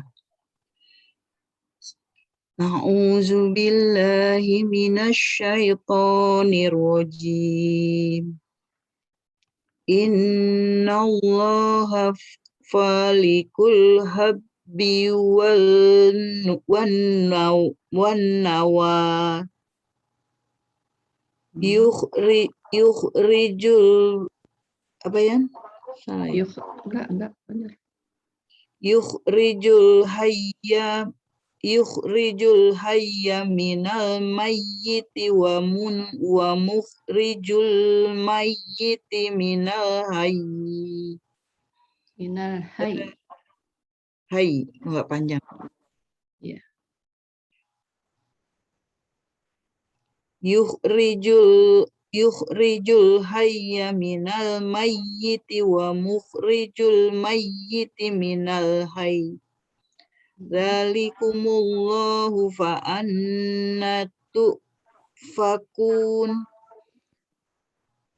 A'udzu billahi minasyaitonir rajim. Innallaha falikul habbi wan nawa. Yukhrijul apa ya? Salah ya? Enggak, benar. Yukhrijul hayya minal mayyiti wa mukhrijul mayyiti minal hayyi. Minal hayy. Hayy, enggak panjang. Ya. Yukhrijul hayya minal mayyiti wa mukhrijul mayyiti minal hayy. Dzalikumullahu fa anna tufakun.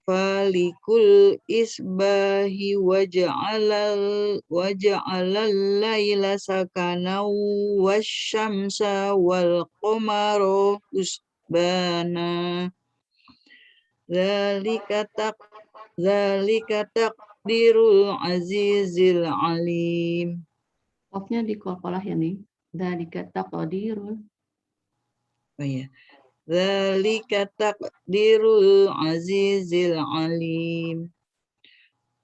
Falikul isbahi waja'alal laila sakana wasyamsa wal qamara husbana. Dzalika taqdirul azizil alim. Qafnya di qalqalah ya nih. Dzalika taqdirul. Oh ya. Dzalika taqdirul azizil alim.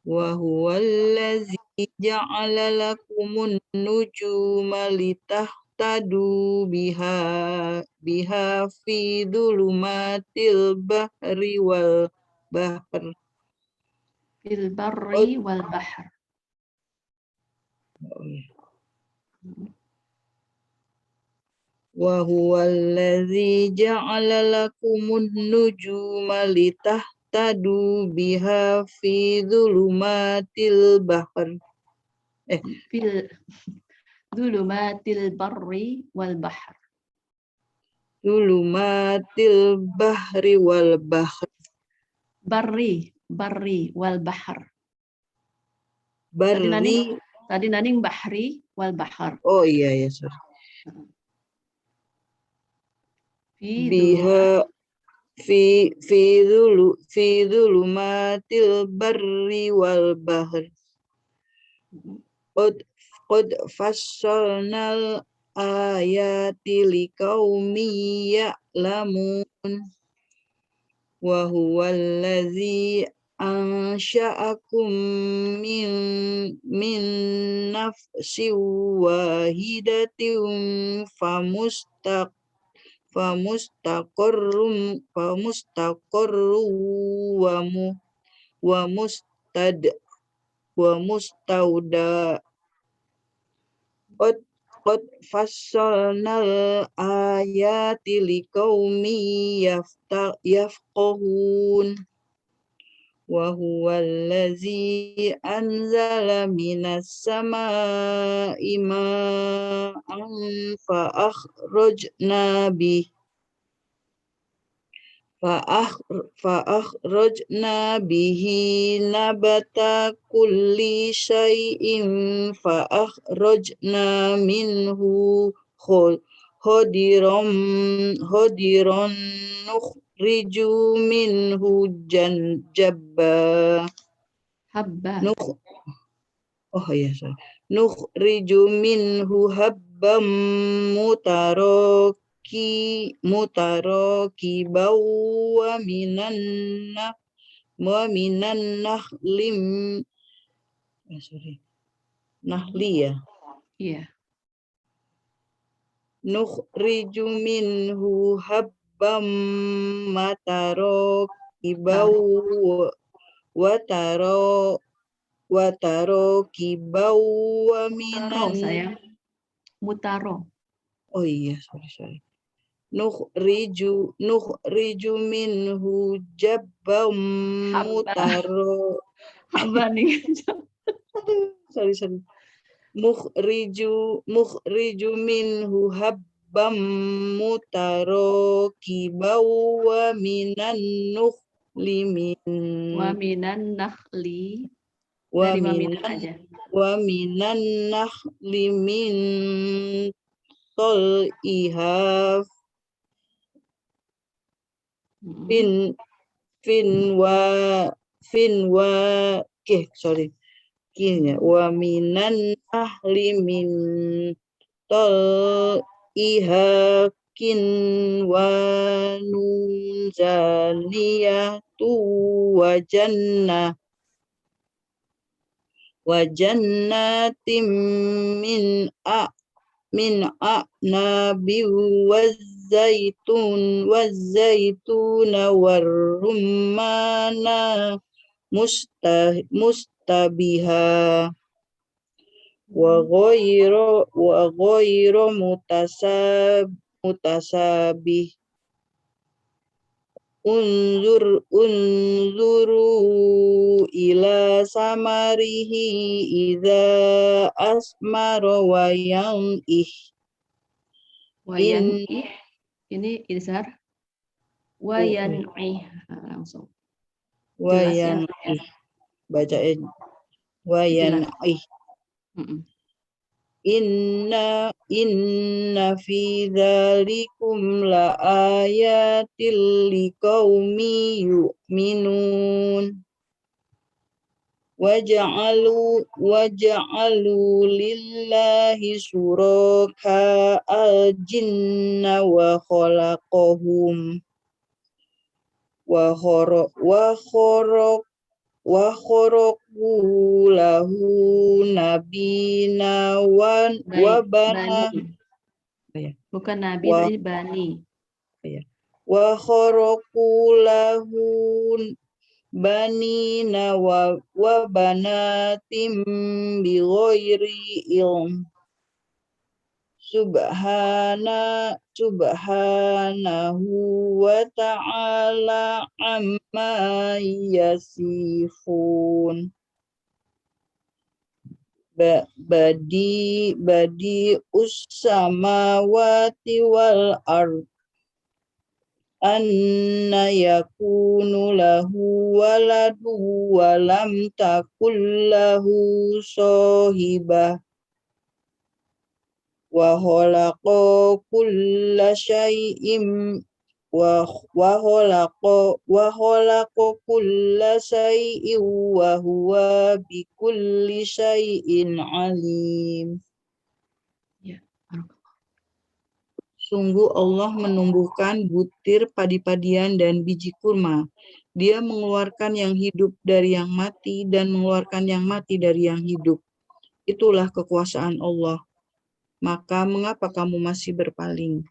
Wa huwallazi ja'ala lakumun nujuma litahtadu biha fi dhulumatil bahri wal bahr. fil barri wal bahr. Wa huwallazi ja'ala lakumun nujuma litahtadu biha fi dhulumatil bahr. Fil dhulumatil barri wal bahr. Dhulumatil bahri wal bahr. Barri wal bahr. Barri. Tadi naning bahri wal bahr. Oh iya ya, sorry. Fi Biha fi dhulumatil barri wal bahr. Qad fassalnal ayati liqaumin ya'lamun. Wa huwallazi ansha'akum min nafsin wahidatin famustaqarrum wa mustauda. Qad fassalnal ayati liqaumin yafqahun. Wa huwallazi anzala minas samaa'i ma'an fa akhrajna bihi nabata kulli syai'in fa akhrajna minhu hodiron nukhriju minhu nukhriju minhu habban mutarakiban wa minan nahli ya. Iya. Nukhriju minhu habban mutarakiban wa tarakiban wa minan. Sayang. Mutaro. Oh iya, sorry. Nukhriju minhu jabban mutaro. Apa nih? Sorry. Mukhriju minhu habban mutarakiban wa minan nukhli Wa minan nakhli. wa Dari minan aja. Wa minan nakhli min tol'iha wa minan ahli min tol'iha kinwanun zaniyatu wa jannatin min a'nabi wazaituna warrummana mustabiha wa ghayra mutasabih. Unzuru ila samarihi idza asmara wa yan'ih. Ini izhar. Wa yan'ih. Langsung. Wa Jelas ya. yan'ih. Bacain. Wa yan'ih. Inna fi dzalikum la ayatil liqaumi yu'minun. Waja'alu lillahi syuraka al-jinna wa khalaqahum wa kharaku lahu nabina wa bana. Bukan nabi, tapi bani. Wa kharaku lahu banina wa banatim bighairi ilm. Subhanahu wa ta'ala amma yasifun. Badi ussamawati wal ard. Anna yakunu lahu waladu wa lam takul lahu sahibah. Wa khalaqa kulla syai'in wa khalaqa kulla syai'in wa huwa bikulli syai'in alim. Sungguh Allah menumbuhkan butir padi-padian dan biji kurma. Dia mengeluarkan yang hidup dari yang mati dan mengeluarkan yang mati dari yang hidup. Itulah kekuasaan Allah. Maka mengapa kamu masih berpaling?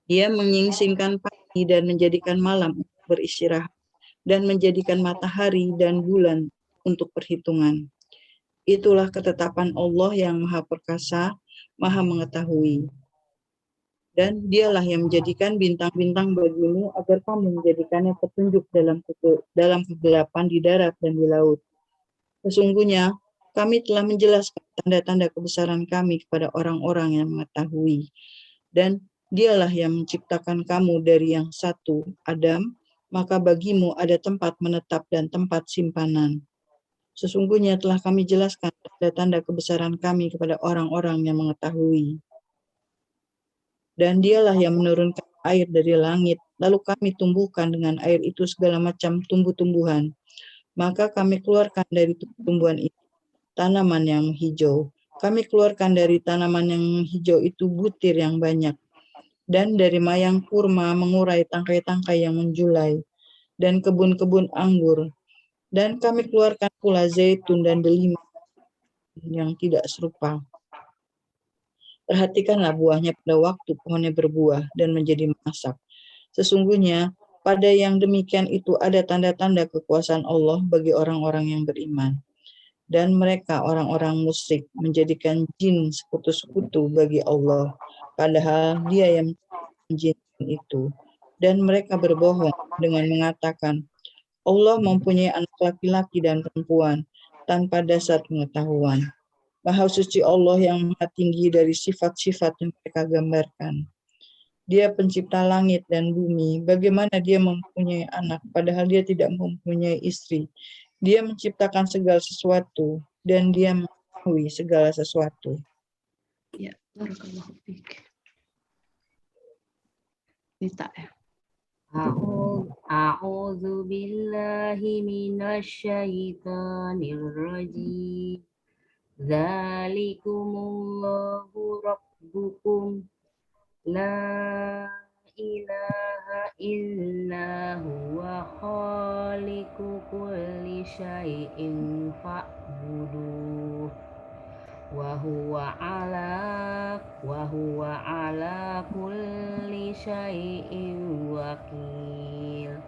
Dia menyingsingkan pagi dan menjadikan malam untuk beristirahat dan menjadikan matahari dan bulan untuk perhitungan. Itulah ketetapan Allah yang Maha Perkasa, Maha Mengetahui. Dan dialah yang menjadikan bintang-bintang bagimu agar kamu menjadikannya petunjuk dalam kegelapan di darat dan di laut. Sesungguhnya kami telah menjelaskan tanda-tanda kebesaran kami kepada orang-orang yang mengetahui. Dan dialah yang menciptakan kamu dari yang satu, Adam, maka bagimu ada tempat menetap dan tempat simpanan. Sesungguhnya telah kami jelaskan tanda-tanda kebesaran kami kepada orang-orang yang mengetahui. Dan dialah yang menurunkan air dari langit, lalu kami tumbuhkan dengan air itu segala macam tumbuh-tumbuhan. Maka kami keluarkan dari tumbuhan itu tanaman yang hijau. Kami keluarkan dari tanaman yang hijau itu butir yang banyak. Dan dari mayang kurma mengurai tangkai-tangkai yang menjulai. Dan kebun-kebun anggur. Dan kami keluarkan pula zaitun dan delima yang tidak serupa. Perhatikanlah buahnya pada waktu pohonnya berbuah dan menjadi masak. Sesungguhnya pada yang demikian itu ada tanda-tanda kekuasaan Allah bagi orang-orang yang beriman. Dan mereka orang-orang musyrik menjadikan jin sekutu-sekutu bagi Allah, padahal Dia yang menciptakan jin itu. Dan mereka berbohong dengan mengatakan, Allah mempunyai anak laki-laki dan perempuan tanpa dasar pengetahuan. Maha suci Allah yang maha tinggi dari sifat-sifat yang mereka gambarkan. Dia pencipta langit dan bumi. Bagaimana dia mempunyai anak padahal dia tidak mempunyai istri? Dia menciptakan segala sesuatu dan dia mengetahui segala sesuatu. Ya, barakallahu fiik. Nita ya. A'udzu billahi minasyaitonir rajim. Dzalikumullahu rabbukum la ilaha illa huwa khaliqu kulli syai'in fa'buduh wa huwa ala kulli syai'in wakil.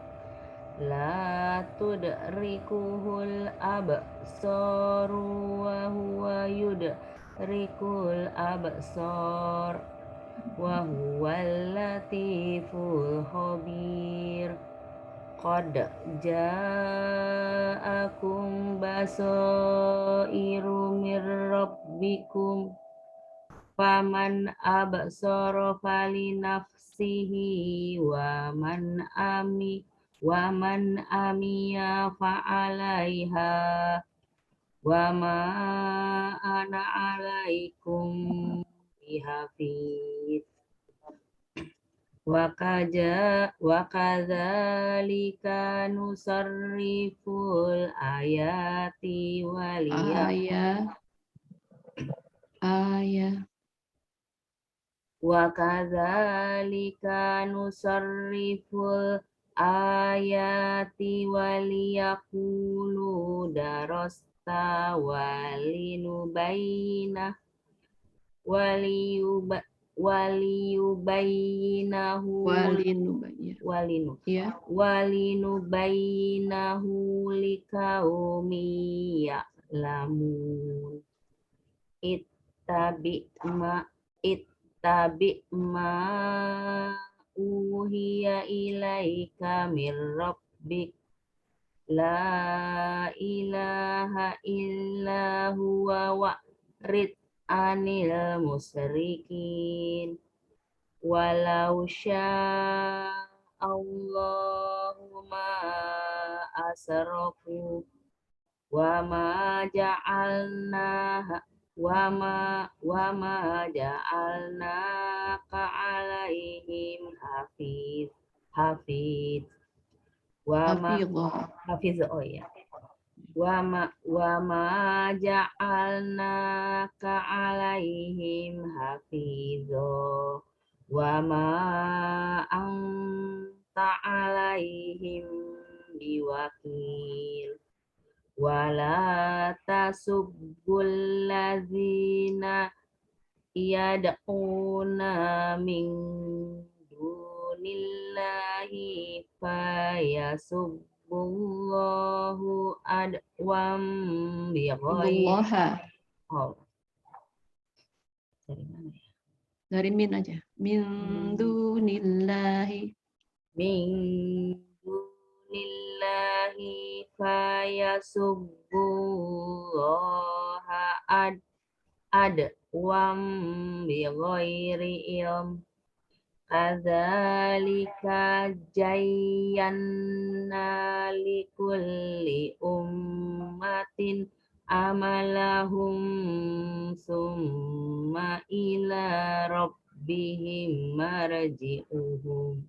La tudrikuhul absaru wa huwa yudrikul absar wa huwal latiful khabir. Qad ja'akum basairu mir rabbikum faman absara falinafsihi wa man amiya fa'alaiha wa ma ana alaikum bihafiz. Wa kadzalika nusarriful ayati wa kadzalika nusarriful ayati waliyaqulu darasta waliyubayyinahu walinu Ya. walinubayyinahu liqaumi ya'lamun. Ittabi ma uhiya ilaika mir rabbik la ilaha illa huwa wa'rid anil musyrikin walau sya'allahu ma asrafu wa ma ja'alnaha wa ma ja'alnaka alaihim hafiz wa ma hafiz oh ya wa ma ja'alnaka alaihim hafizo wa ma anta alaihim biwakil wala tasubbul ladzina yad'una min dunillahi fayasubbullahu adwam bighairi oh. Dari mana ya? Dari min aja. Min dunillahi. Min dunillahi fayasubbullaha adwam bighairi ilm kadzalika jayyanna likulli ummatin amalahum summa ila rabbihim marji'uhum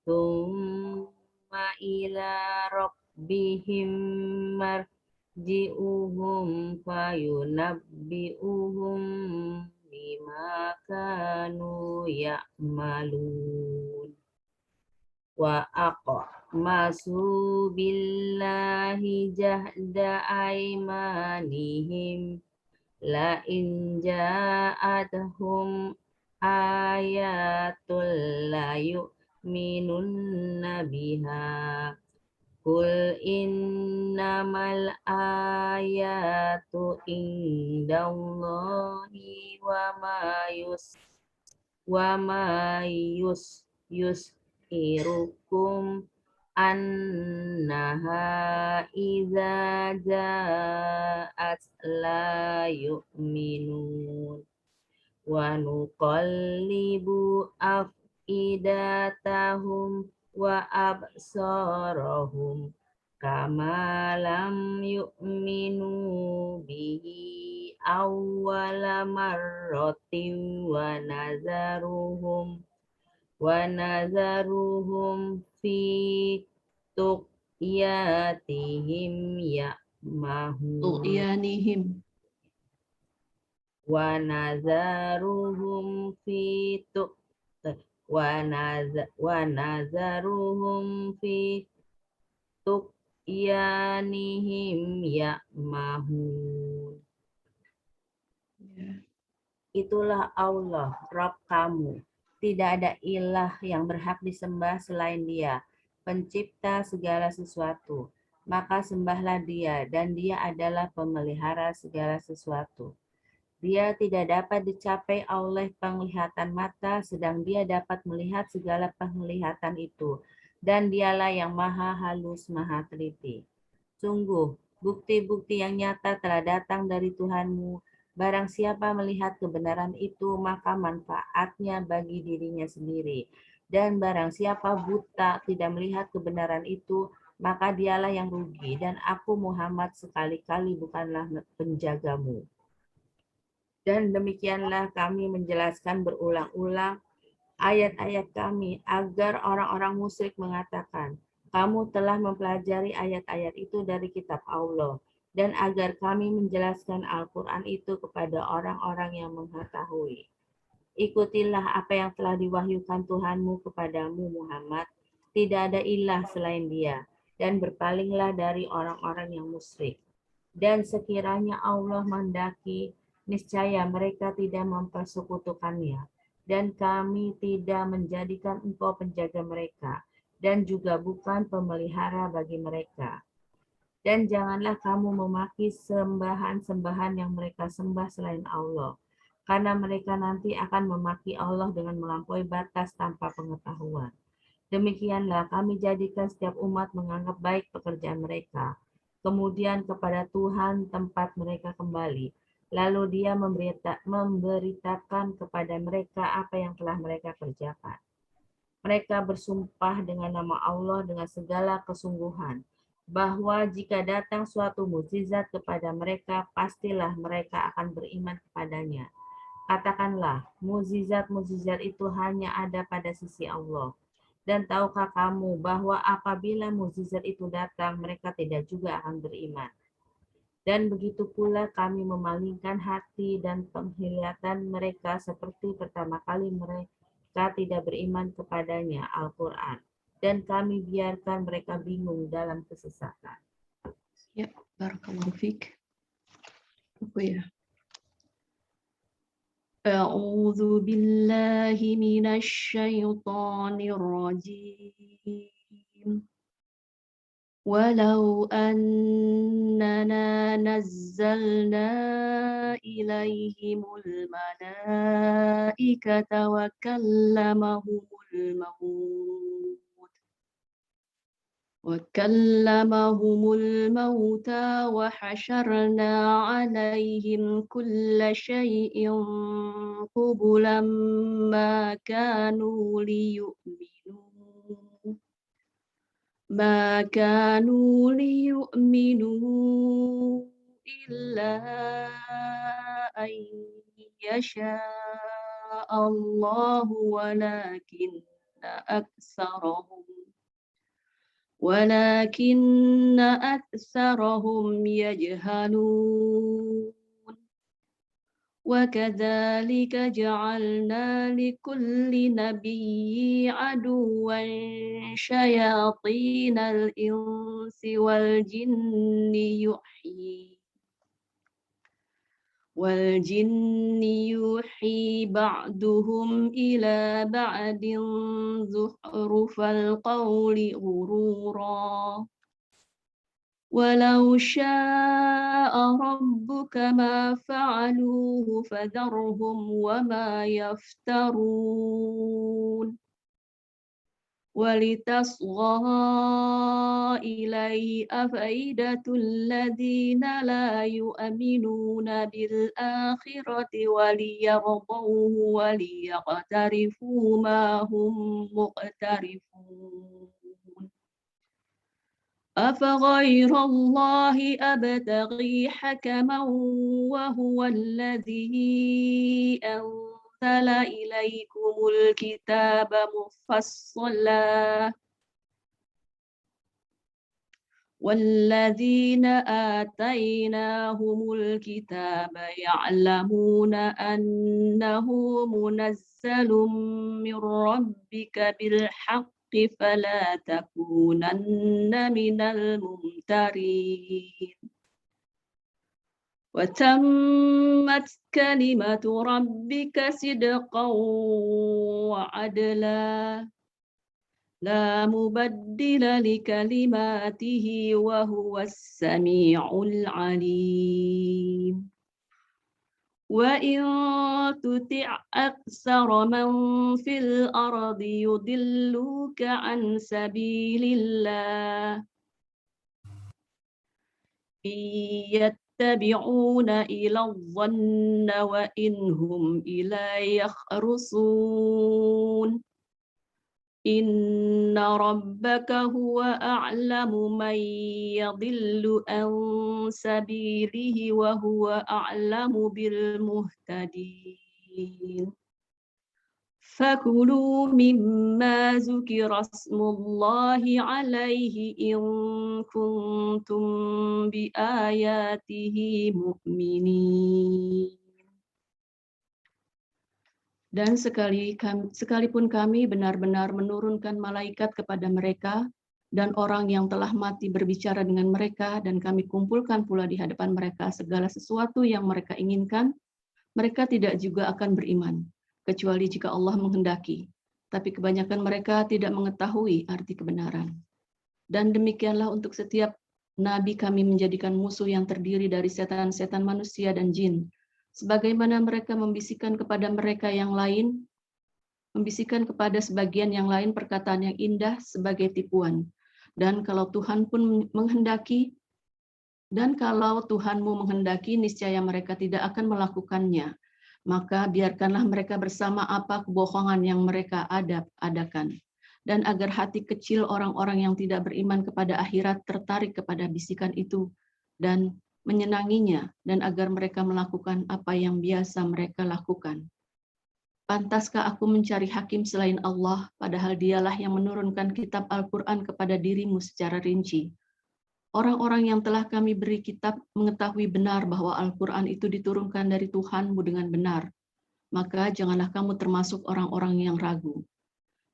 summa ila rabbihim marji'uhum fayunabbi'uhum bima kanu ya'malun wa aqmasu billahi jahda aymanihim la in ja'atuhum ayatul la yu'minunna biha qul innamal ayatu indallahi wa ma yus'irukum annaha idza ja'at la yu'minun wa nuqallibu afidatahum wa absarahum kama lam yu'minu bihi awwala marratin wa nazaruhum fi tuqyatihim ya'mahun Tu'yanihim. wa nazaruhum fi tuqyanihim ya'mahun. Itulah Allah, Rabb kamu. Tidak ada ilah yang berhak disembah selain Dia, pencipta segala sesuatu. Maka sembahlah Dia, dan Dia adalah pemelihara segala sesuatu. Dia tidak dapat dicapai oleh penglihatan mata, sedang Dia dapat melihat segala penglihatan itu. Dan Dialah yang maha halus, maha teliti. Sungguh, bukti-bukti yang nyata telah datang dari Tuhanmu. Barang siapa melihat kebenaran itu, maka manfaatnya bagi dirinya sendiri. Dan barang siapa buta tidak melihat kebenaran itu, maka dialah yang rugi. Dan aku Muhammad sekali-kali bukanlah penjagamu. Dan demikianlah kami menjelaskan berulang-ulang ayat-ayat kami agar orang-orang musyrik mengatakan, kamu telah mempelajari ayat-ayat itu dari kitab Allah. Dan agar kami menjelaskan Al-Quran itu kepada orang-orang yang mengetahui. Ikutilah apa yang telah diwahyukan Tuhanmu kepadamu Muhammad. Tidak ada ilah selain Dia. Dan berpalinglah dari orang-orang yang musyrik. Dan sekiranya Allah menghendaki, niscaya mereka tidak mempersekutukannya. dan kami tidak menjadikan engkau penjaga mereka, dan juga bukan pemelihara bagi mereka. Dan janganlah kamu memaki sembahan-sembahan yang mereka sembah selain Allah, karena mereka nanti akan memaki Allah dengan melampaui batas tanpa pengetahuan. Demikianlah kami jadikan setiap umat menganggap baik pekerjaan mereka. Kemudian kepada Tuhan tempat mereka kembali. Lalu dia memberitakan kepada mereka apa yang telah mereka kerjakan. Mereka bersumpah dengan nama Allah dengan segala kesungguhan, bahwa jika datang suatu mukjizat kepada mereka, pastilah mereka akan beriman kepadanya. Katakanlah, mukjizat-mukjizat itu hanya ada pada sisi Allah. Dan tahukah kamu bahwa apabila mukjizat itu datang, mereka tidak juga akan beriman. Dan begitu pula kami memalingkan hati dan penglihatan mereka seperti pertama kali mereka tidak beriman kepadanya, Al-Quran. Dan kami biarkan mereka bingung dalam kesesatan. Ya, barakallahu fiik. Apa ya? A'udzu billahi minasy syaithanir rajim. Walau annana nazzalna ilaihimul malaikata wa kallamahumul maut. وكلمهم الموتى وحشرنا عليهم كل شيء قبلا ما كانوا ليؤمنوا إلا أن يشاء الله ولكن أكثرهم يجهلون وكذلك جعلنا لكل نبي عدوا شياطين الإنس والجن يوحي بعضهم إلى بعض زخرف القول غرورا ولو شاء ربك ما فعلوه فذرهم وما يفترون ولتصغى إليه أفئدة الذين لا يؤمنون بالآخرة وليرضوه وليقترفوا ما هم مقترفون أفغير الله أبتغي حكما وهو الذي أنزل إليكم الكتاب مفصلا والذين آتيناهم الكتاب يعلمون أنه منزل من ربك بالحق فلا تكونن من الممترين وتمت كلمة ربك صدقا وعدلا لا مبدل لكلماته وهو السميع العليم وإن تطع أكثر من في الأرض يضلوك عن سبيل الله إن يتبعون إلا الظن وإن هم إلا يخرصون إن ربك هو أعلم من يضل عن سبيله وهو أعلم بالمهتدين فكلوا مما ذكر اسم الله عليه إن كنتم بآياته مؤمنين. Dan sekalipun kami benar-benar menurunkan malaikat kepada mereka, dan orang yang telah mati berbicara dengan mereka, dan kami kumpulkan pula di hadapan mereka segala sesuatu yang mereka inginkan, mereka tidak juga akan beriman. kecuali jika Allah menghendaki. Tapi kebanyakan mereka tidak mengetahui arti kebenaran. Dan demikianlah untuk setiap nabi kami menjadikan musuh yang terdiri dari setan-setan manusia dan jin. Sebagaimana mereka membisikkan kepada mereka yang lain, membisikkan kepada sebagian yang lain perkataan yang indah sebagai tipuan. Dan kalau Tuhan pun menghendaki, dan kalau Tuhanmu menghendaki, niscaya mereka tidak akan melakukannya. Maka biarkanlah mereka bersama apa kebohongan yang mereka adakan. Dan agar hati kecil orang-orang yang tidak beriman kepada akhirat tertarik kepada bisikan itu dan menyenanginya, dan agar mereka melakukan apa yang biasa mereka lakukan. Pantaskah aku mencari hakim selain Allah, padahal dialah yang menurunkan kitab Al-Quran kepada dirimu secara rinci. Orang-orang yang telah kami beri kitab mengetahui benar bahwa Al-Quran itu diturunkan dari Tuhanmu dengan benar. Maka janganlah kamu termasuk orang-orang yang ragu.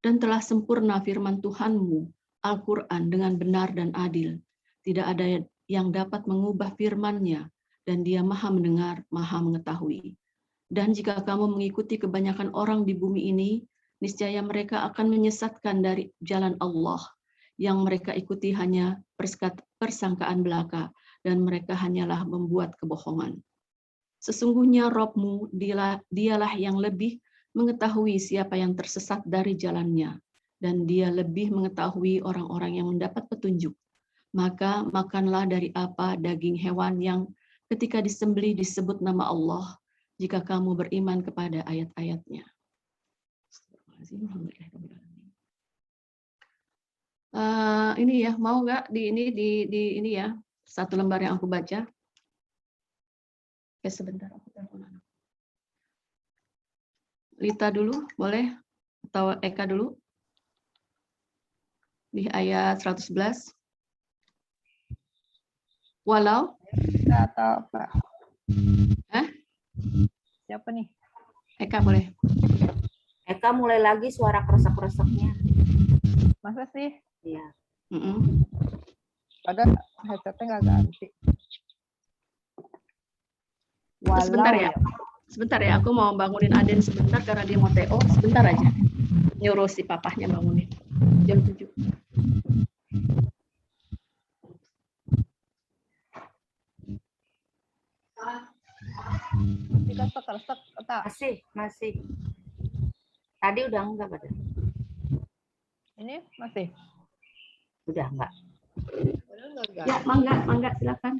Dan telah sempurna firman Tuhanmu, Al-Quran, dengan benar dan adil. Tidak ada yang dapat mengubah firman-Nya, dan Dia Maha mendengar, Maha mengetahui. Dan jika kamu mengikuti kebanyakan orang di bumi ini, niscaya mereka akan menyesatkan dari jalan Allah. Yang mereka ikuti hanya persangkaan belaka, dan mereka hanyalah membuat kebohongan. Sesungguhnya Rabb-Mu, dialah yang lebih mengetahui siapa yang tersesat dari jalannya, dan Dia lebih mengetahui orang-orang yang mendapat petunjuk. Maka makanlah dari apa daging hewan yang ketika disembelih disebut nama Allah, jika kamu beriman kepada ayat-ayatnya. Ini ya, mau nggak di ini ya, satu lembar yang aku baca? Oke, sebentar aku telepon anak. Lita dulu, boleh? Atau Eka dulu? Di ayat 111. Walau? Atau apa? Hah? Siapa nih? Eka boleh. Eka mulai lagi suara kresek-kreseknya. Masa sih? Iya. Padahal headsetnya nggak ganti. Sebentar ya. Sebentar ya, aku mau bangunin Aden sebentar karena dia mau TO. Sebentar aja. Nyuruh si papahnya bangunin. Jam 7. Masih. Tadi udah enggak pada? Ini masih? Udah enggak? Ya, mangga, silakan.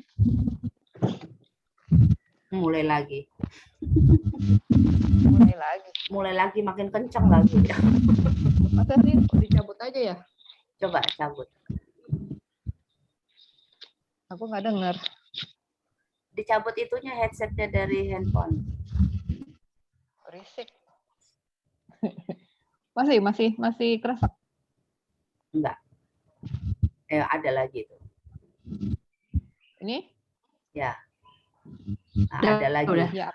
Mulai lagi. Mulai lagi. Makin kencang lagi. Masa sih dicabut aja ya? Coba cabut. Aku nggak dengar. Dicabut itunya headsetnya dari handphone. Berisik. masih keras. Enggak. Ada lagi tuh. Ini? Ya. Nah, ada lagi. Udah. Ya,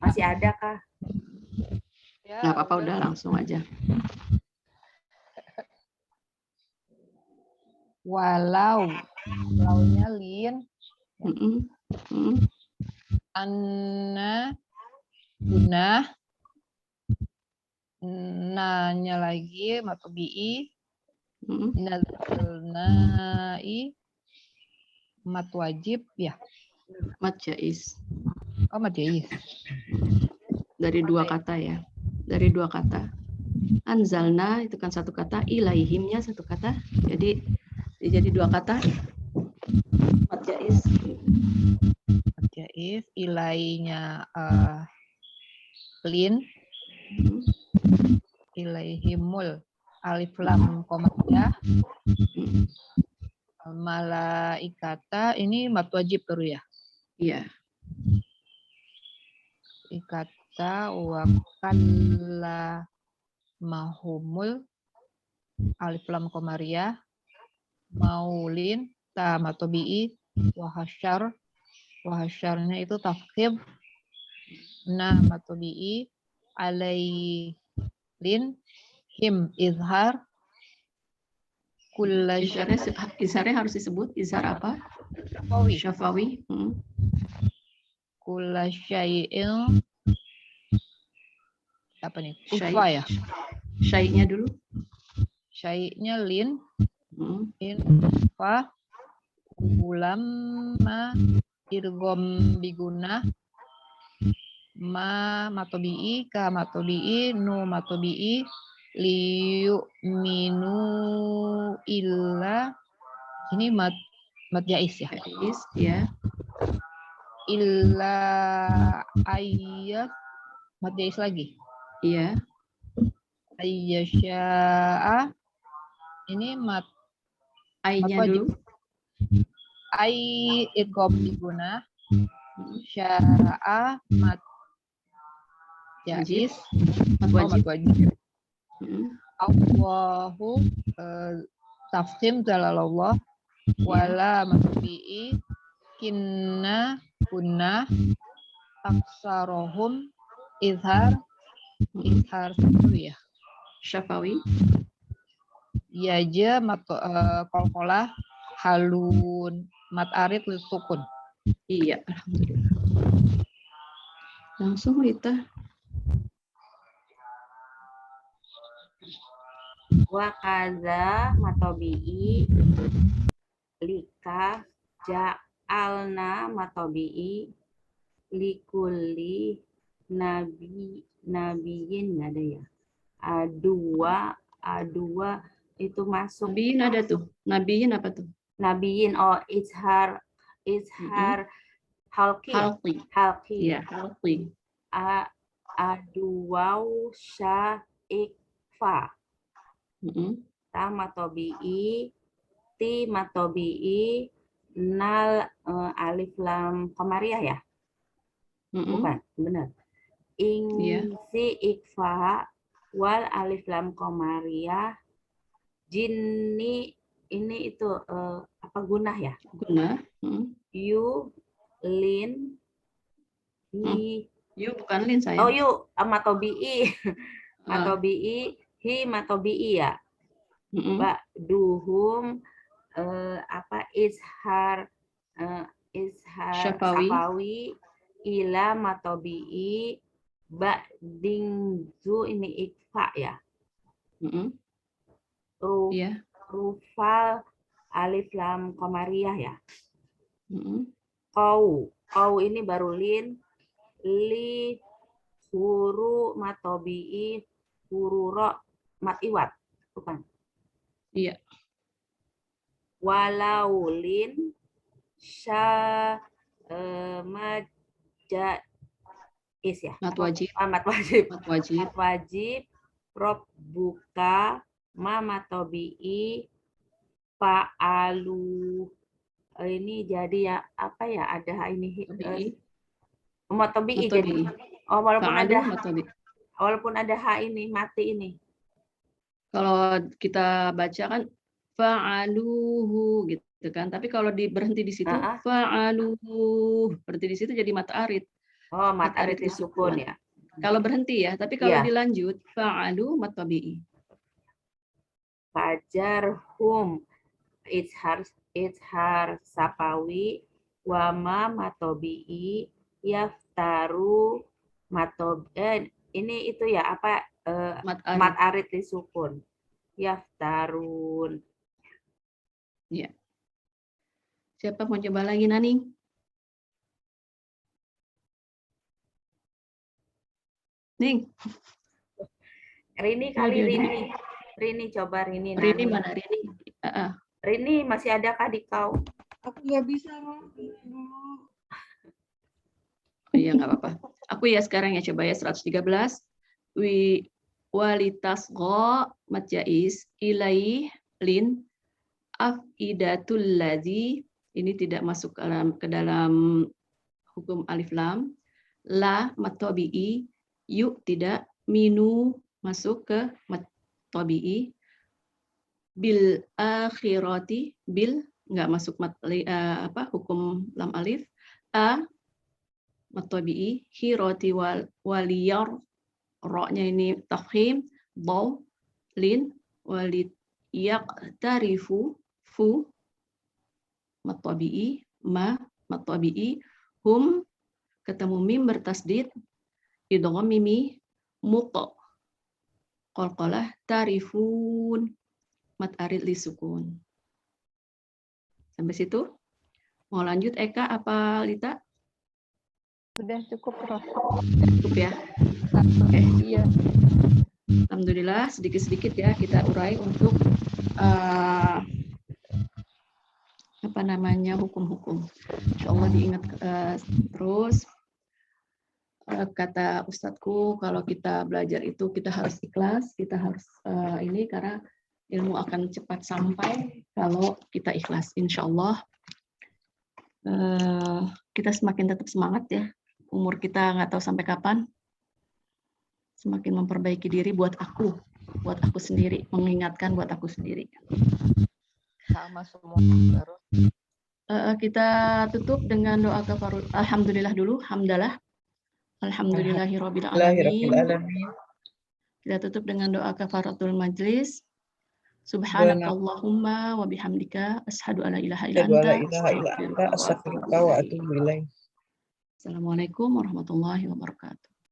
Masih ada kah? ya, Nggak apa-apa, udah langsung aja. Walau. Launya lin. Anna. Guna. Nanya lagi. Matobi'i. Nazalnai. Mat wajib. Ya. Mat jais. Oh, mat jais. Dari dua kata ya. Dari dua kata. Anzalna itu kan satu kata, ilaihimnya satu kata. Jadi dua kata. Mat jais. Mat jais. Ilainya lin. Ilaihimul. Alif lam koma ya. Malaikata ini mat wajib baru ya? Iya. Ikata wakalla mahumul alif lam komaria maulin tamatobi'i wahasyarnya itu tafkhim nah matobi'i alailin him izhar Izharnya harus disebut. Izhar apa? Syafawi. Kulla syai'in apa nih? Syai. Kufa ya. Syai-nya dulu. Syai'nya lin, Mm. in, fa, ulam, ma, irgom biguna, ma matobi'i, ka matobi'i, nu matobi'i, liyu minu illa, ini mat jais ya. Jais, ya. Illa ayat, mat jais lagi. Iya. Ayyasya'a, ini mat Ai-nya wajib. dulu. Ai idgham biguna, sya'a mat jais, Mat mat wajib. wajib. Mm. Allahu tafkhim jalalallah, wala matubi'i, kinna, kunna, aksarohum, izhar satu ya. Syafawi. Yaja mat kolkolah, halun, mat arid lisukun. Iya, alhamdulillah. Langsung Rita. Wa kaza matobi'i lika ja'alna matobi'i likulli nabiyin nggak ada ya. A2 itu masuk. Nabiyin ada tuh. Nabiyin apa tuh? Nabiyin, oh izhar halqi. Iya, halqi. A2 syaikfa. Ta matobi'i, ti matobi'i, nal alif lam qamariyah ya? Bukan, benar. Ingsi ikfa wal alif lam qamariyah, jinni ini itu apa gunah ya? Gunah. Yu lin hi. Yu bukan lin saya. Oh yu matobi'i. Matobi'i hi matobi'i ya. Ba'duhum apa izhar syafawi ila matobi'i ba'dingzu ini ikfa ya. Rufal alif lam qamariyah ya. Kau ini baru lin, li huru matobi'i hururo mat iwat, bukan? Iya. Walau lin sya majais ya. Mat wajib. Mat wajib. Mat wajib. Mat wajib. Rob buka ma matobi'i fa'alu. Ini jadi ya apa ya, ada ini matobi'i jadi. Oh walaupun ada ha ini mati ini. Kalau kita baca kan fa'aluhu gitu kan, tapi kalau berhenti di situ fa'aluhu, berhenti di situ jadi mat arid. Oh, mat arid disukun ya. Kalau berhenti ya, tapi kalau dilanjut fa'alu mat tabi'i. Fajarhum izhar sapawi wama matobi'i yaftaru ini itu ya apa mat arid disukun yaftarun. Ya. Siapa mau coba lagi, Nani? Ning. Rini kali Rini coba Rini. Rini mana Rini? Rini masih ada kah di kau? Aku nggak bisa. Iya nggak apa-apa. Aku ya sekarang ya coba ya 113. Walitasgha mat jais ilai lin afidatul ladzi, ini tidak masuk ke dalam hukum alif lam. La mat tabi'i, yu tidak, minu masuk ke mat tabi'i. Bil akhirati, bil nggak masuk hukum lam alif. A mat tabi'i, hirati waliyar, ro-nya ini tafkhim, daw, lin, walid yaqtarifu, fu mat tabi'i, ma mat tabi'i, hum ketemu mim bertasdid, idgham mimi, muto. Qalqalah tarifun. Mat arid li sukun. Sampai situ. Mau lanjut Eka apa Lita? Sudah cukup, Prof. Cukup ya. Oke. Iya. Alhamdulillah sedikit-sedikit ya kita urai untuk apa namanya hukum-hukum. Insya Allah diingat terus. Kata Ustadzku, kalau kita belajar itu kita harus ikhlas, kita harus ini karena ilmu akan cepat sampai kalau kita ikhlas. Insya Allah kita semakin tetap semangat ya. Umur kita nggak tahu sampai kapan. Semakin memperbaiki diri buat aku sendiri, mengingatkan buat aku sendiri. Sama semua. Baru. Kita tutup dengan doa kafarul. Alhamdulillah dulu, hamdalah. Alhamdulillahirabbil alamin. Kita tutup dengan doa kafaratul majlis. Subhanakallahumma wa bihamdika asyhadu an la ilaha illa anta astaghfiruka wa atubu ilaik. Assalamualaikum warahmatullahi wabarakatuh.